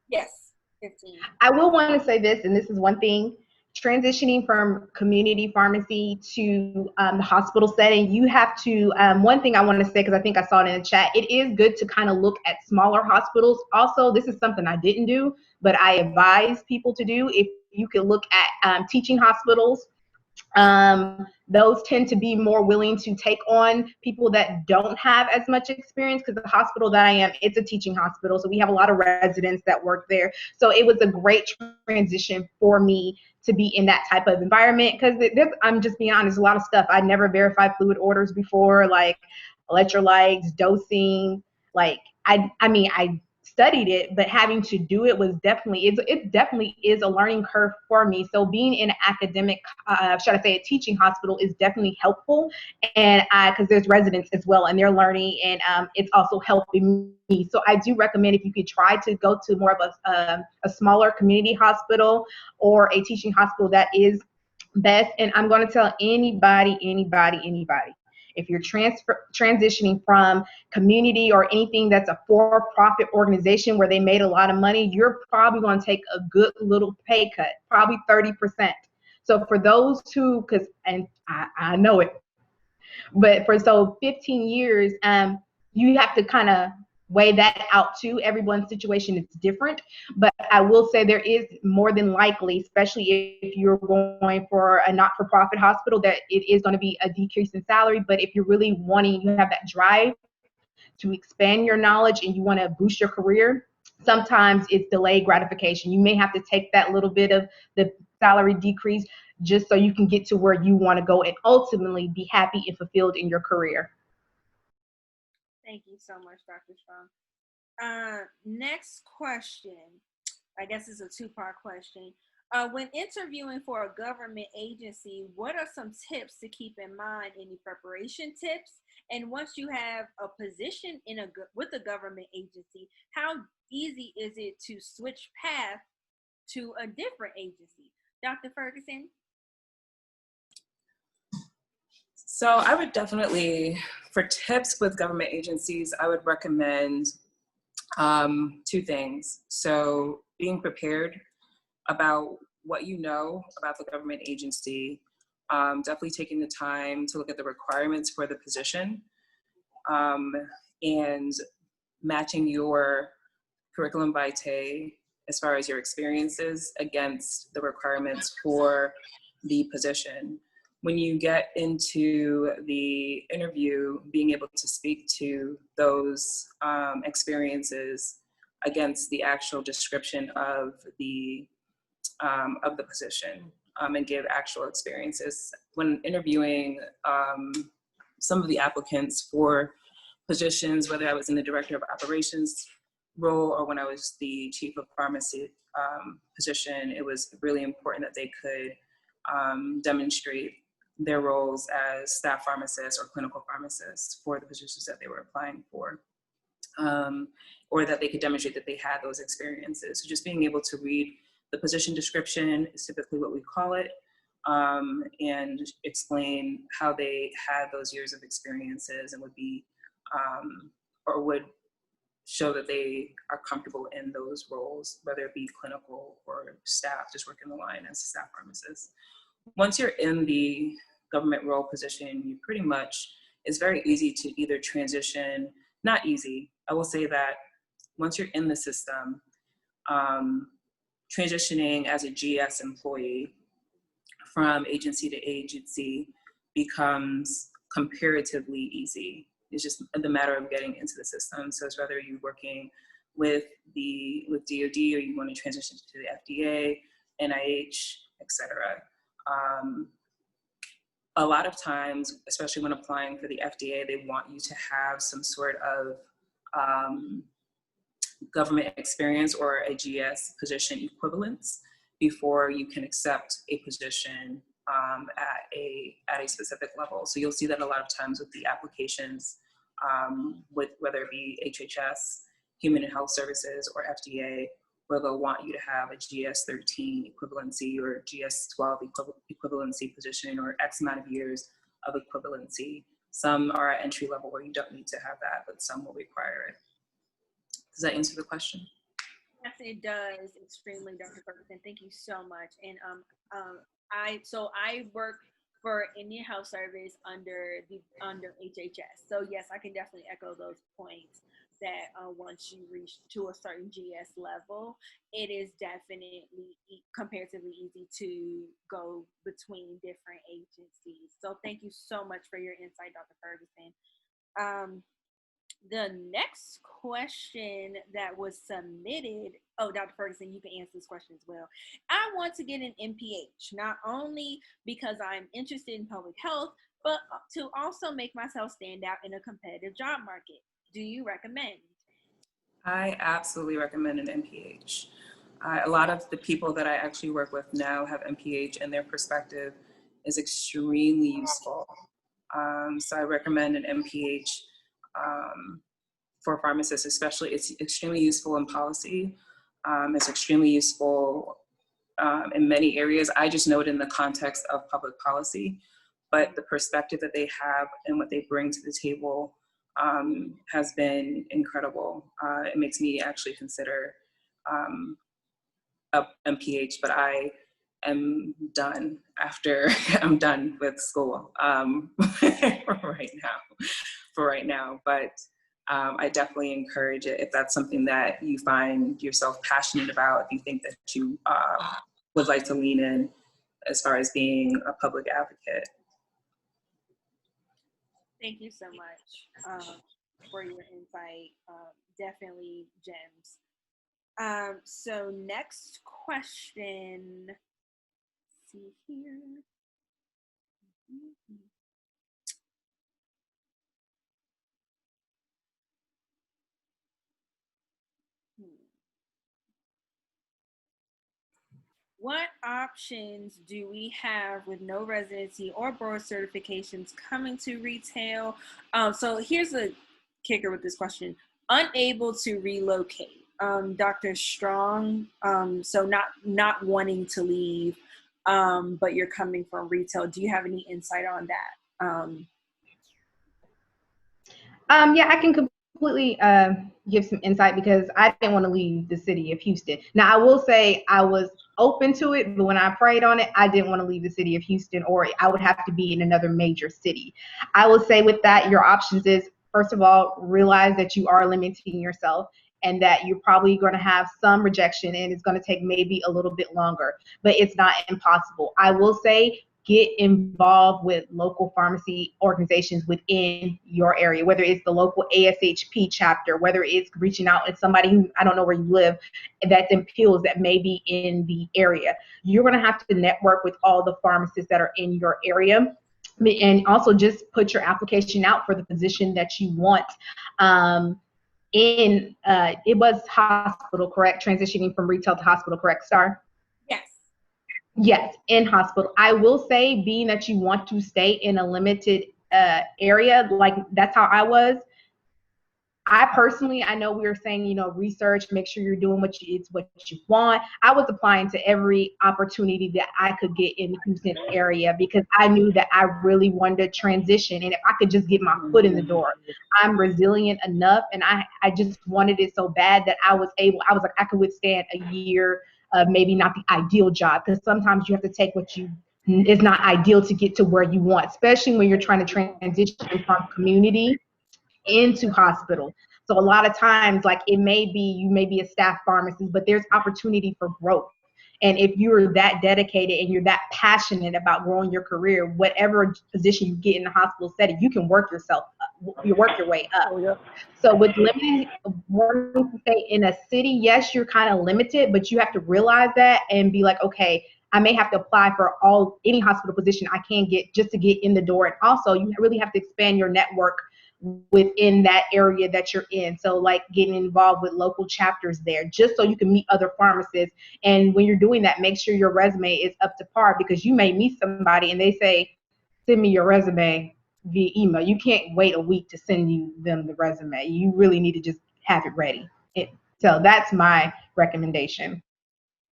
Yes, 15. I will want to say this, and this is one thing, transitioning from community pharmacy to the hospital setting, you have to, one thing I want to say, because I think I saw it in the chat, it is good to kind of look at smaller hospitals. Also, this is something I didn't do, but I advise people to do. If you could look at teaching hospitals, those tend to be more willing to take on people that don't have as much experience, because the hospital that I am, it's a teaching hospital, so we have a lot of residents that work there. So it was a great transition for me to be in that type of environment, because I'm just being honest, a lot of stuff I never verified fluid orders before, like electrolytes, dosing, like I mean I studied it, but having to do it was definitely, it definitely is a learning curve for me. So being in an academic, should I say a teaching hospital, is definitely helpful. And because there's residents as well and they're learning, and it's also helping me. So I do recommend, if you could try to go to more of a smaller community hospital or a teaching hospital, that is best. And I'm going to tell anybody, if you're transitioning from community or anything that's a for-profit organization where they made a lot of money, you're probably going to take a good little pay cut, probably 30%. So for those who, and I know it, but for 15 years, you have to kind of weigh that out too. Everyone's situation is different, but I will say there is more than likely, especially if you're going for a not-for-profit hospital, that it is going to be a decrease in salary. But if you're really wanting, you have that drive to expand your knowledge and you want to boost your career, sometimes it's delayed gratification. You may have to take that little bit of the salary decrease just so you can get to where you want to go and ultimately be happy and fulfilled in your career. Thank you so much, Dr. Strong. Next question. I guess it's a two-part question. When interviewing for a government agency, what are some tips to keep in mind? Any preparation tips? And once you have a position with a government agency, how easy is it to switch path to a different agency? Dr. Ferguson? So I would definitely, for tips with government agencies, I would recommend two things. So being prepared about what you know about the government agency, definitely taking the time to look at the requirements for the position, and matching your curriculum vitae as far as your experiences against the requirements for the position. When you get into the interview, being able to speak to those experiences against the actual description of the position, and give actual experiences. When interviewing some of the applicants for positions, whether I was in the director of operations role or when I was the chief of pharmacy position, it was really important that they could demonstrate their roles as staff pharmacists or clinical pharmacists for the positions that they were applying for, or that they could demonstrate that they had those experiences. So just being able to read the position description is typically what we call it, and explain how they had those years of experiences and would be, or would show that they are comfortable in those roles, whether it be clinical or staff, just working the line as a staff pharmacist. Once you're in the government role position, you pretty much, it's very easy to either transition, not easy, I will say that once you're in the system, transitioning as a GS employee from agency to agency becomes comparatively easy. It's just the matter of getting into the system. So it's whether you're working with DOD or you want to transition to the FDA, NIH, etc. A lot of times, especially when applying for the FDA, they want you to have some sort of government experience or a GS position equivalence before you can accept a position at a specific level. So you'll see that a lot of times with the applications, with whether it be HHS, Human and Health Services, or FDA, where they'll want you to have a GS-13 equivalency or GS-12 equivalency position or X amount of years of equivalency. Some are at entry level where you don't need to have that, but some will require it. Does that answer the question? Yes, it does. Extremely, Dr. Ferguson. Thank you so much. And I work for Indian Health Service under HHS. So yes, I can definitely echo those points that once you reach to a certain GS level, it is definitely comparatively easy to go between different agencies. So thank you so much for your insight, Dr. Ferguson. The next question that was submitted, Dr. Ferguson, you can answer this question as well. I want to get an MPH, not only because I'm interested in public health, but to also make myself stand out in a competitive job market. Do you recommend? I absolutely recommend an MPH. A lot of the people that I actually work with now have MPH, and their perspective is extremely useful. So I recommend an MPH for pharmacists, especially. It's extremely useful in policy. It's extremely useful in many areas. I just know it in the context of public policy, but the perspective that they have and what they bring to the table has been incredible. It makes me actually consider a MPH, but I am done after I'm done with school for right now. But I definitely encourage it if that's something that you find yourself passionate about, if you think that you would like to lean in as far as being a public advocate. Thank you so much for your insight. Definitely gems. So next question. Let's see here. What options do we have with no residency or board certifications coming to retail? So here's a kicker with this question. Unable to relocate. Dr. Strong, so not wanting to leave, but you're coming from retail. Do you have any insight on that? Yeah, I can completely give some insight because I didn't want to leave the city of Houston. Now, I will say I was open to it, but when I prayed on it, I didn't want to leave the city of Houston, or I would have to be in another major city. I would say with that, your options is, first of all, realize that you are limiting yourself and that you're probably going to have some rejection and it's going to take maybe a little bit longer, but it's not impossible. I will say get involved with local pharmacy organizations within your area, whether it's the local ASHP chapter, whether it's reaching out to somebody who, I don't know where you live, that's in pills that may be in the area. You're going to have to network with all the pharmacists that are in your area. And also just put your application out for the position that you want. It was hospital, correct? Transitioning from retail to hospital, correct, Starr? Yes. Yes, in hospital. I will say, being that you want to stay in a limited area, like that's how I was. I personally, I know we were saying, research, make sure you're doing what you want. I was applying to every opportunity that I could get in the Houston area because I knew that I really wanted to transition. And if I could just get my foot in the door, I'm resilient enough. And I just wanted it so bad that I was like, I could withstand a year of maybe not the ideal job, because sometimes you have to take it's not ideal to get to where you want, especially when you're trying to transition from community into hospital. So a lot of times, like you may be a staff pharmacist, but there's opportunity for growth. And if you're that dedicated and you're that passionate about growing your career, whatever position you get in the hospital setting, you can work yourself up, you work your way up. Oh, yeah. So with limiting, wanting to stay in a city, yes, you're kind of limited, but you have to realize that and be like, okay, I may have to apply for any hospital position I can get just to get in the door. And also you really have to expand your network within that area that you're in. So like getting involved with local chapters there, just so you can meet other pharmacists. And when you're doing that, make sure your resume is up to par, because you may meet somebody and they say, send me your resume via email. You can't wait a week to send them the resume. You really need to just have it ready. So that's my recommendation.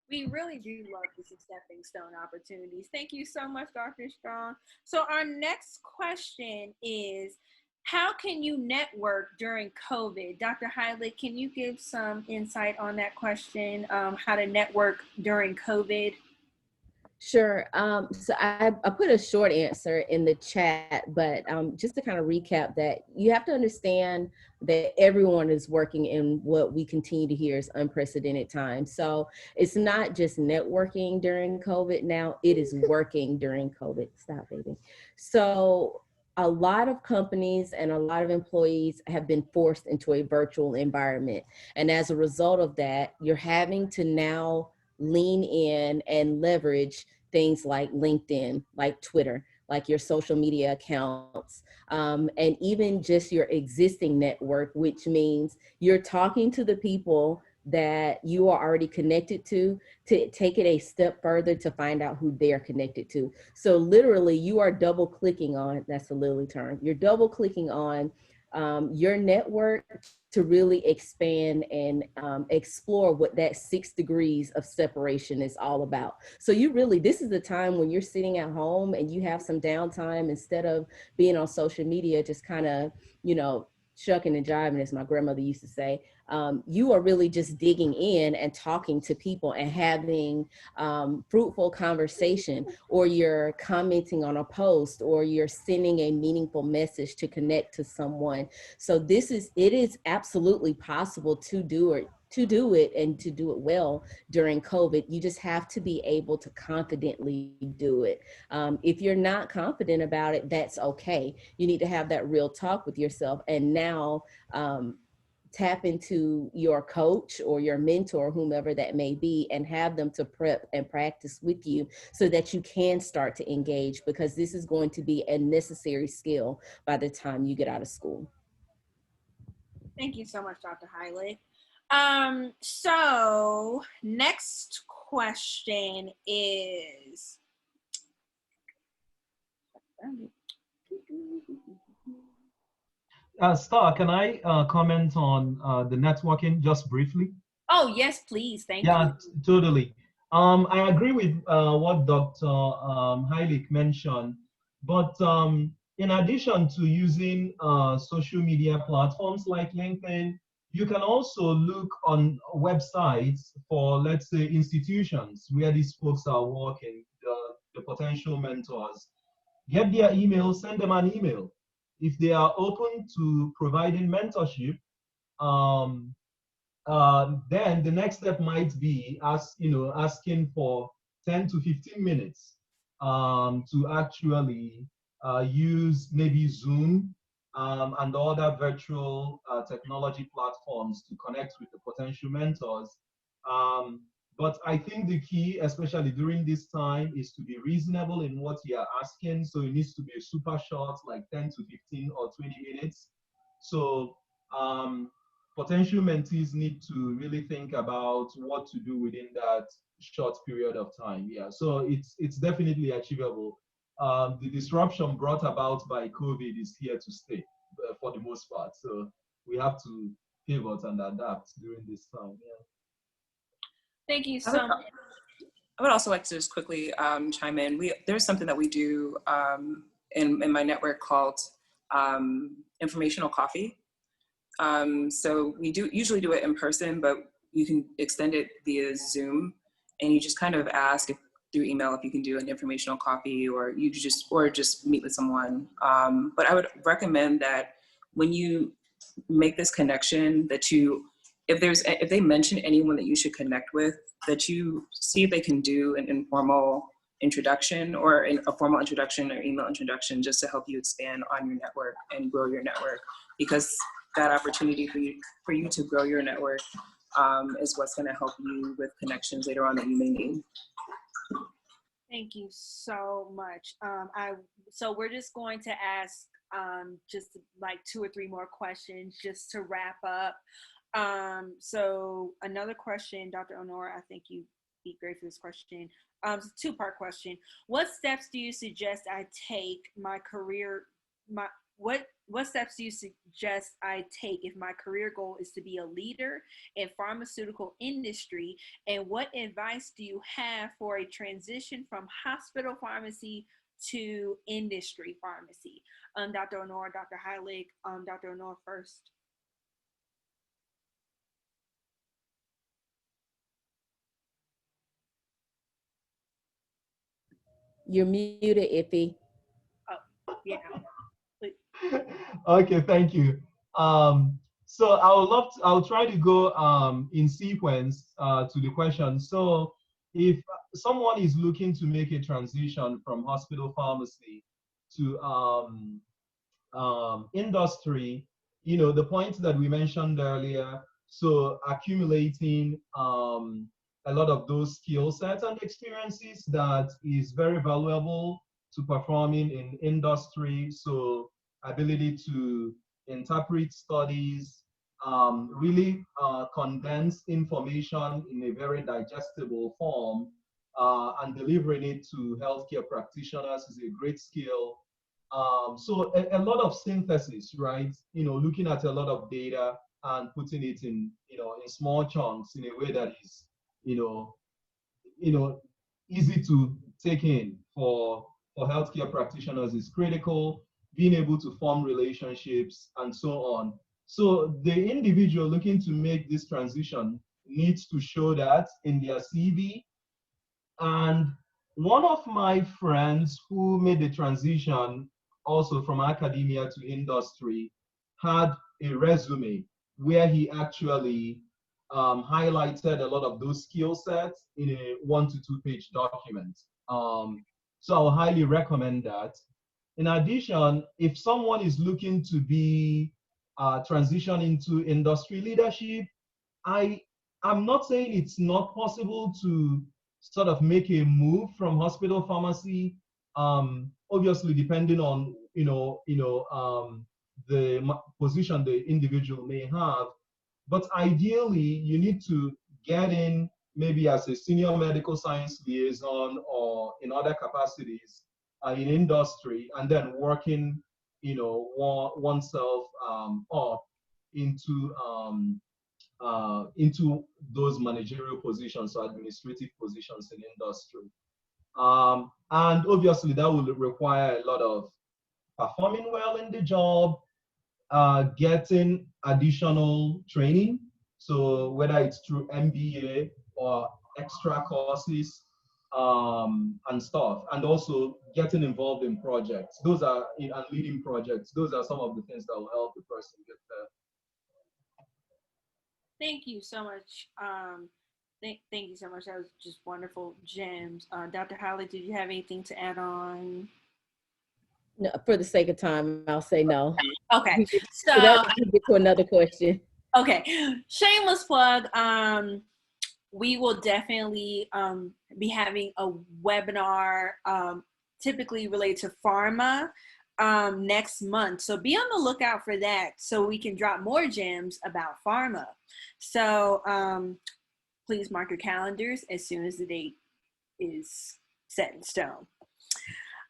We really do love these stepping stone opportunities. Thank you so much, Dr. Strong. So our next question is, how can you network during COVID? Dr. Heilig, can you give some insight on that question, how to network during COVID? Sure. So I put a short answer in the chat, but just to kind of recap that, you have to understand that everyone is working in what we continue to hear is unprecedented times. So it's not just networking during COVID now, it is working during COVID. Stop, baby. So a lot of companies and a lot of employees have been forced into a virtual environment. And as a result of that, you're having to now lean in and leverage things like LinkedIn, like Twitter, like your social media accounts, and even just your existing network, which means you're talking to the people that you are already connected to take it a step further to find out who they're connected to. So literally you are double clicking on, that's a Lily term, you're double clicking on your network to really expand and explore what that 6 degrees of separation is all about. So this is the time when you're sitting at home and you have some downtime, instead of being on social media, just kind of, shucking and jiving, as my grandmother used to say. You are really just digging in and talking to people and having fruitful conversation, or you're commenting on a post, or you're sending a meaningful message to connect to someone. So it is absolutely possible to do it and to do it well during COVID. You just have to be able to confidently do it. If you're not confident about it, that's okay. You need to have that real talk with yourself. And now, tap into your coach or your mentor, whomever that may be, and have them to prep and practice with you so that you can start to engage, because this is going to be a necessary skill by the time you get out of school. Thank you so much, Dr. Heilig. So next question is, Starr, can I comment on the networking just briefly? oh yes, please, thank you. Yeah, totally. I agree with what Dr. Heilig mentioned, but in addition to using social media platforms like LinkedIn, you can also look on websites for, let's say, institutions where these folks are working, the potential mentors. Get their email, send them an email. If they are open to providing mentorship, um, then the next step might be asking for 10 to 15 minutes to actually use maybe Zoom and other virtual technology platforms to connect with the potential mentors. But I think the key, especially during this time, is to be reasonable in what you are asking. So it needs to be a super short, like 10 to 15 or 20 minutes. So potential mentees need to really think about what to do within that short period of time. Yeah, so it's definitely achievable. The disruption brought about by COVID is here to stay for the most part. So we have to pivot and adapt during this time. Yeah. Thank you so much. I would also like to just quickly chime in. There's something that we do in my network called informational coffee. So we usually do it in person, but you can extend it via Zoom, and you just kind of ask through email if you can do an informational coffee, or just meet with someone. But I would recommend that when you make this connection, that if they mention anyone that you should connect with, that you see if they can do an informal introduction or a formal introduction or email introduction, just to help you expand on your network and grow your network, because that opportunity for you to grow your network is what's going to help you with connections later on that you may need. Thank you so much. So we're just going to ask just like 2 or 3 more questions just to wrap up. So another question, Dr. Onor, I think you'd be great for this question. It's a 2-part question. What steps do you suggest I take what steps do you suggest I take if my career goal is to be a leader in pharmaceutical industry? And what advice do you have for a transition from hospital pharmacy to industry pharmacy? Dr. Onor, Dr. Heilig, Dr. Onor first. You're muted, Iffy. Oh, yeah. Okay, thank you. So I'll try to go in sequence to the question. So if someone is looking to make a transition from hospital pharmacy to industry, the point that we mentioned earlier, so accumulating a lot of those skill sets and experiences that is very valuable to performing in industry. So ability to interpret studies, really condense information in a very digestible form, and delivering it to healthcare practitioners is a great skill. So a lot of synthesis, right? Looking at a lot of data and putting it in small chunks in a way that is, easy to take in for healthcare practitioners is critical. Being able to form relationships and so on. So the individual looking to make this transition needs to show that in their CV. And one of my friends who made the transition also from academia to industry had a resume where he actually highlighted a lot of those skill sets in a 1 to 2 page document. So I'll highly recommend that. In addition, if someone is looking to be transition into industry leadership. I'm not saying it's not possible to sort of make a move from hospital pharmacy, obviously depending on the position the individual may have. But ideally, you need to get in maybe as a senior medical science liaison or in other capacities in industry, and then working, oneself up into those managerial positions or administrative positions in industry. And obviously, that will require a lot of performing well in the job, getting additional training. So whether it's through MBA or extra courses and stuff, and also getting involved in projects. Those are and leading projects. Those are some of the things that will help the person get there. Thank you so much. Thank you so much. That was just wonderful gems. Dr. Holly, did you have anything to add on? No, for the sake of time, I'll say no. Okay. So we get to another question. Okay. Shameless plug. We will definitely be having a webinar typically related to pharma next month. So be on the lookout for that so we can drop more gems about pharma. So please mark your calendars as soon as the date is set in stone.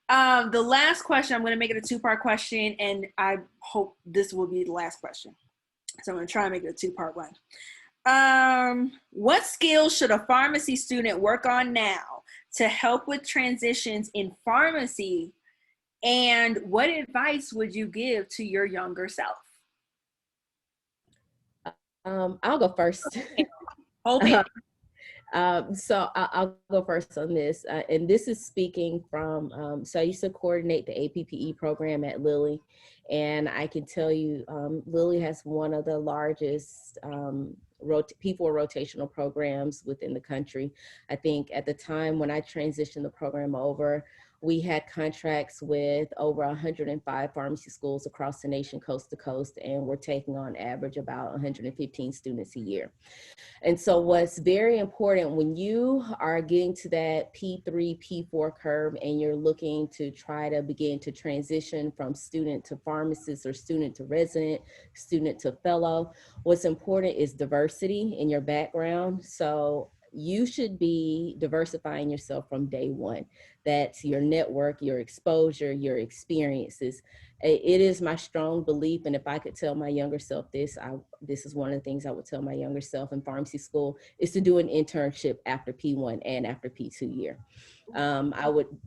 The last question, I'm going to make it a two-part question, and I hope this will be the last question. So I'm going to try and make it a two-part one. What skills should a pharmacy student work on now to help with transitions in pharmacy? And what advice would you give to your younger self? I'll go first. Okay. So I'll go first on this. And this is speaking from, so I used to coordinate the APPE program at Lilly. And I can tell you, Lilly has one of the largest P4 rotational programs within the country. I think at the time when I transitioned the program over, we had contracts with over 105 pharmacy schools across the nation, coast to coast, and we're taking on average about 115 students a year. And so what's very important when you are getting to that P3, P4 curve and you're looking to try to begin to transition from student to pharmacist or student to resident, student to fellow, what's important is diversity in your background. So you should be diversifying yourself from day one. That's your network, your exposure, your experiences. It is my strong belief, and if I could tell my younger self this, this is one of the things I would tell my younger self in pharmacy school, is to do an internship after P1 and after P2 year.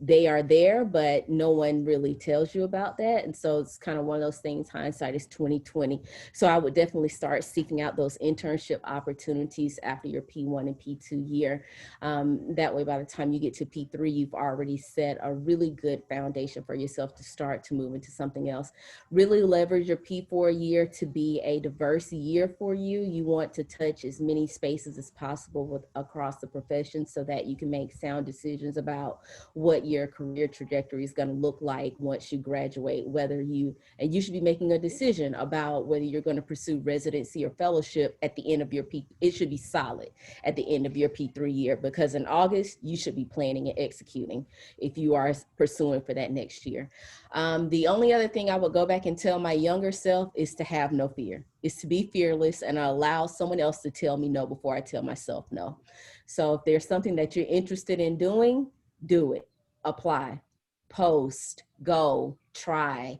They are there, but no one really tells you about that. And so it's kind of one of those things, hindsight is 20/20. So I would definitely start seeking out those internship opportunities after your P1 and P2 year. That way, by the time you get to P3, you've already set a really good foundation for yourself to start to move into something else. Really leverage your P4 year to be a diverse year for you. You want to touch as many spaces as possible across the profession so that you can make sound decisions about what your career trajectory is going to look like once you graduate, and you should be making a decision about whether you're going to pursue residency or fellowship at the end of your it should be solid at the end of your P3 year, because in August, you should be planning and executing if you are pursuing for that next year. The only other thing I would go back and tell my younger self is to have no fear, is to be fearless and allow someone else to tell me no before I tell myself no. So if there's something that you're interested in doing, do it, apply, post, go, try,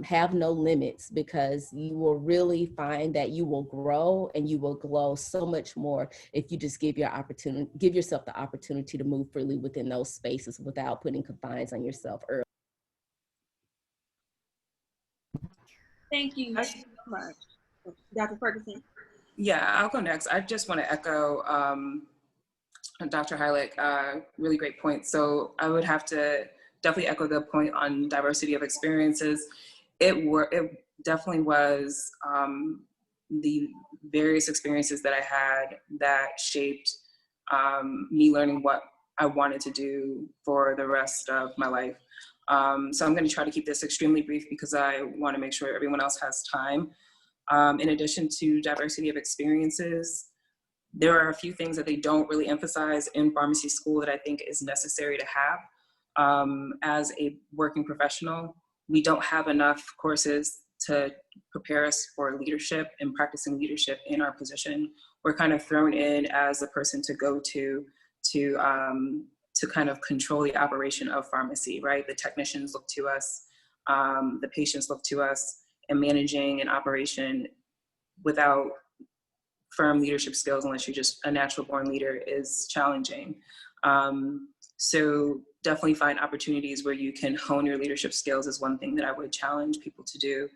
have no limits, because you will really find that you will grow and you will glow so much more if you just give yourself the opportunity to move freely within those spaces without putting confines on yourself early. Thank you so much. Dr. Ferguson. Yeah, I'll go next. I just want to echo Dr. Heilich, really great point. So I would have to definitely echo the point on diversity of experiences. It definitely was the various experiences that I had that shaped me learning what I wanted to do for the rest of my life. So I'm going to try to keep this extremely brief because I want to make sure everyone else has time. In addition to diversity of experiences, there are a few things that they don't really emphasize in pharmacy school that I think is necessary to have. As a working professional, we don't have enough courses to prepare us for leadership and practicing leadership in our position. We're kind of thrown in as a person to go to kind of control the operation of pharmacy, right? The technicians look to us, the patients look to us, and managing an operation without firm leadership skills, unless you're just a natural born leader, is challenging. So definitely find opportunities where you can hone your leadership skills is one thing that I would challenge people to do.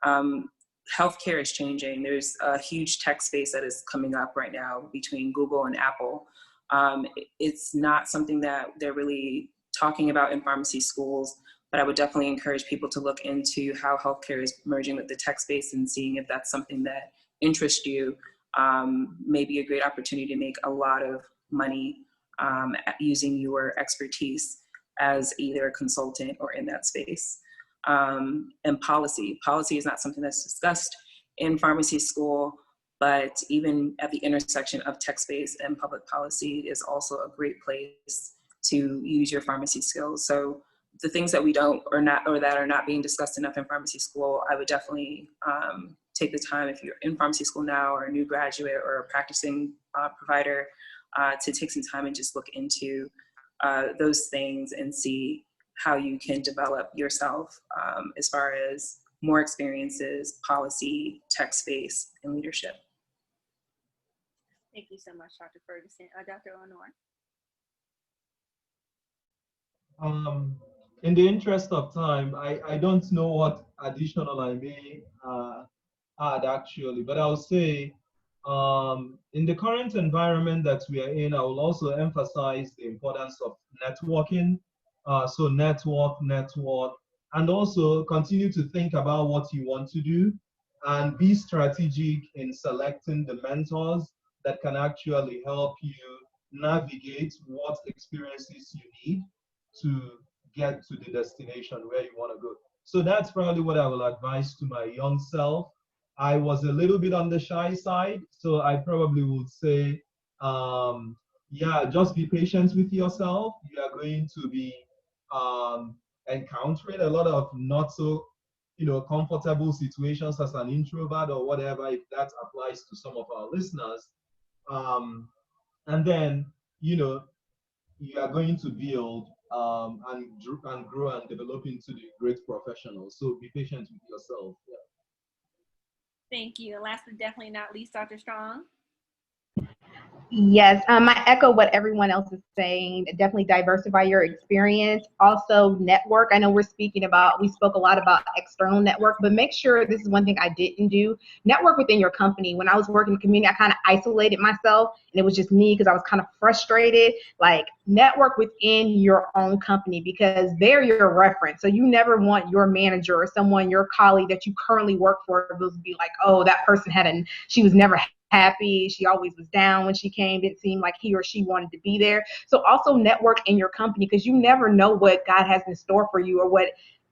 Healthcare is changing. There's a huge tech space that is coming up right now between Google and Apple. It's not something that they're really talking about in pharmacy schools, but I would definitely encourage people to look into how healthcare is merging with the tech space and seeing if that's something that interests you. Maybe a great opportunity to make a lot of money using your expertise as either a consultant or in that space. And policy is not something that's discussed in pharmacy school, but even at the intersection of tech space and public policy is also a great place to use your pharmacy skills. So the things that we don't or that are not being discussed enough in pharmacy school, I would definitely take the time, if you're in pharmacy school now or a new graduate or a practicing provider, to take some time and just look into those things and see how you can develop yourself as far as more experiences, policy, tech space, and leadership. Thank you so much, Dr. Ferguson. Dr. Onor. In the interest of time, I don't know what additional I may add actually, but I'll say in the current environment that we are in, I will also emphasize the importance of networking. So network, and also continue to think about what you want to do and be strategic in selecting the mentors that can actually help you navigate what experiences you need to get to the destination where you want to go. So that's probably what I will advise to my young self. I was a little bit on the shy side, so I probably would say, yeah, just be patient with yourself. You are going to be encountering a lot of not so, comfortable situations as an introvert or whatever, if that applies to some of our listeners. And then, you are going to build and grow and develop into the great professionals. So be patient with yourself. Yeah. Thank you. And last but definitely not least, Dr. Strong. Yes, I echo what everyone else is saying. Definitely diversify your experience. Also network. I know we spoke a lot about external network, but make sure, this is one thing I didn't do, network within your company. When I was working in the community, I kind of isolated myself and it was just me because I was kind of frustrated. Like, network within your own company because they're your reference. So you never want your manager or someone, your colleague that you currently work for, to be like, oh, that person she was never happy, she always was down when she came, didn't seem like he or she wanted to be there. So also network in your company because you never know what God has in store for you or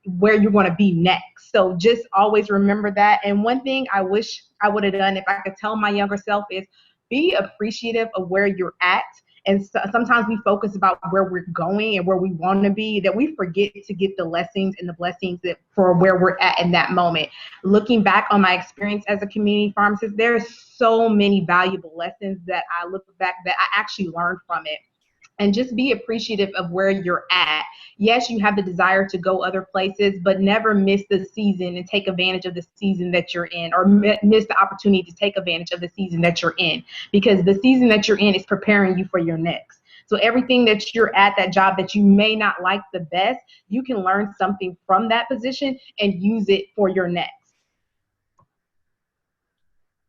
where you're going to be next. So just always remember that. And one thing I wish I would have done, if I could tell my younger self, is be appreciative of where you're at. And sometimes we focus about where we're going and where we want to be, that we forget to get the lessons and the blessings for where we're at in that moment. Looking back on my experience as a community pharmacist, there's so many valuable lessons that I look back that I actually learned from it. And just be appreciative of where you're at. Yes, you have the desire to go other places, but never miss the season and take advantage of the season that you're in, or miss the opportunity to take advantage of the season that you're in, because the season that you're in is preparing you for your next. So everything that you're at, that job that you may not like the best, you can learn something from that position and use it for your next.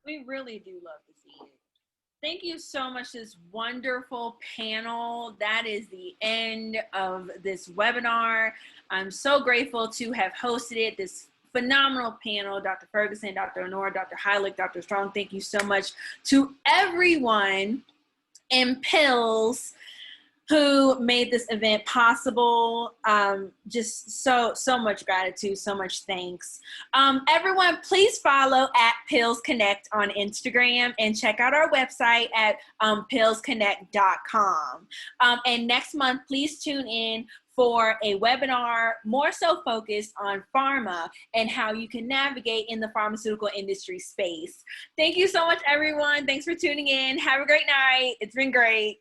We really do love to see it. Thank you so much, this wonderful panel. That is the end of this webinar. I'm so grateful to have hosted it, this phenomenal panel. Dr. Ferguson, Dr. Onor, Dr. Heilig, Dr. Strong, thank you so much to everyone in pills who made this event possible. Just so much gratitude, so much thanks. Everyone, please follow at Pills Connect on Instagram and check out our website at pillsconnect.com. And next month, please tune in for a webinar more so focused on pharma and how you can navigate in the pharmaceutical industry space. Thank you so much, everyone. Thanks for tuning in. Have a great night. It's been great.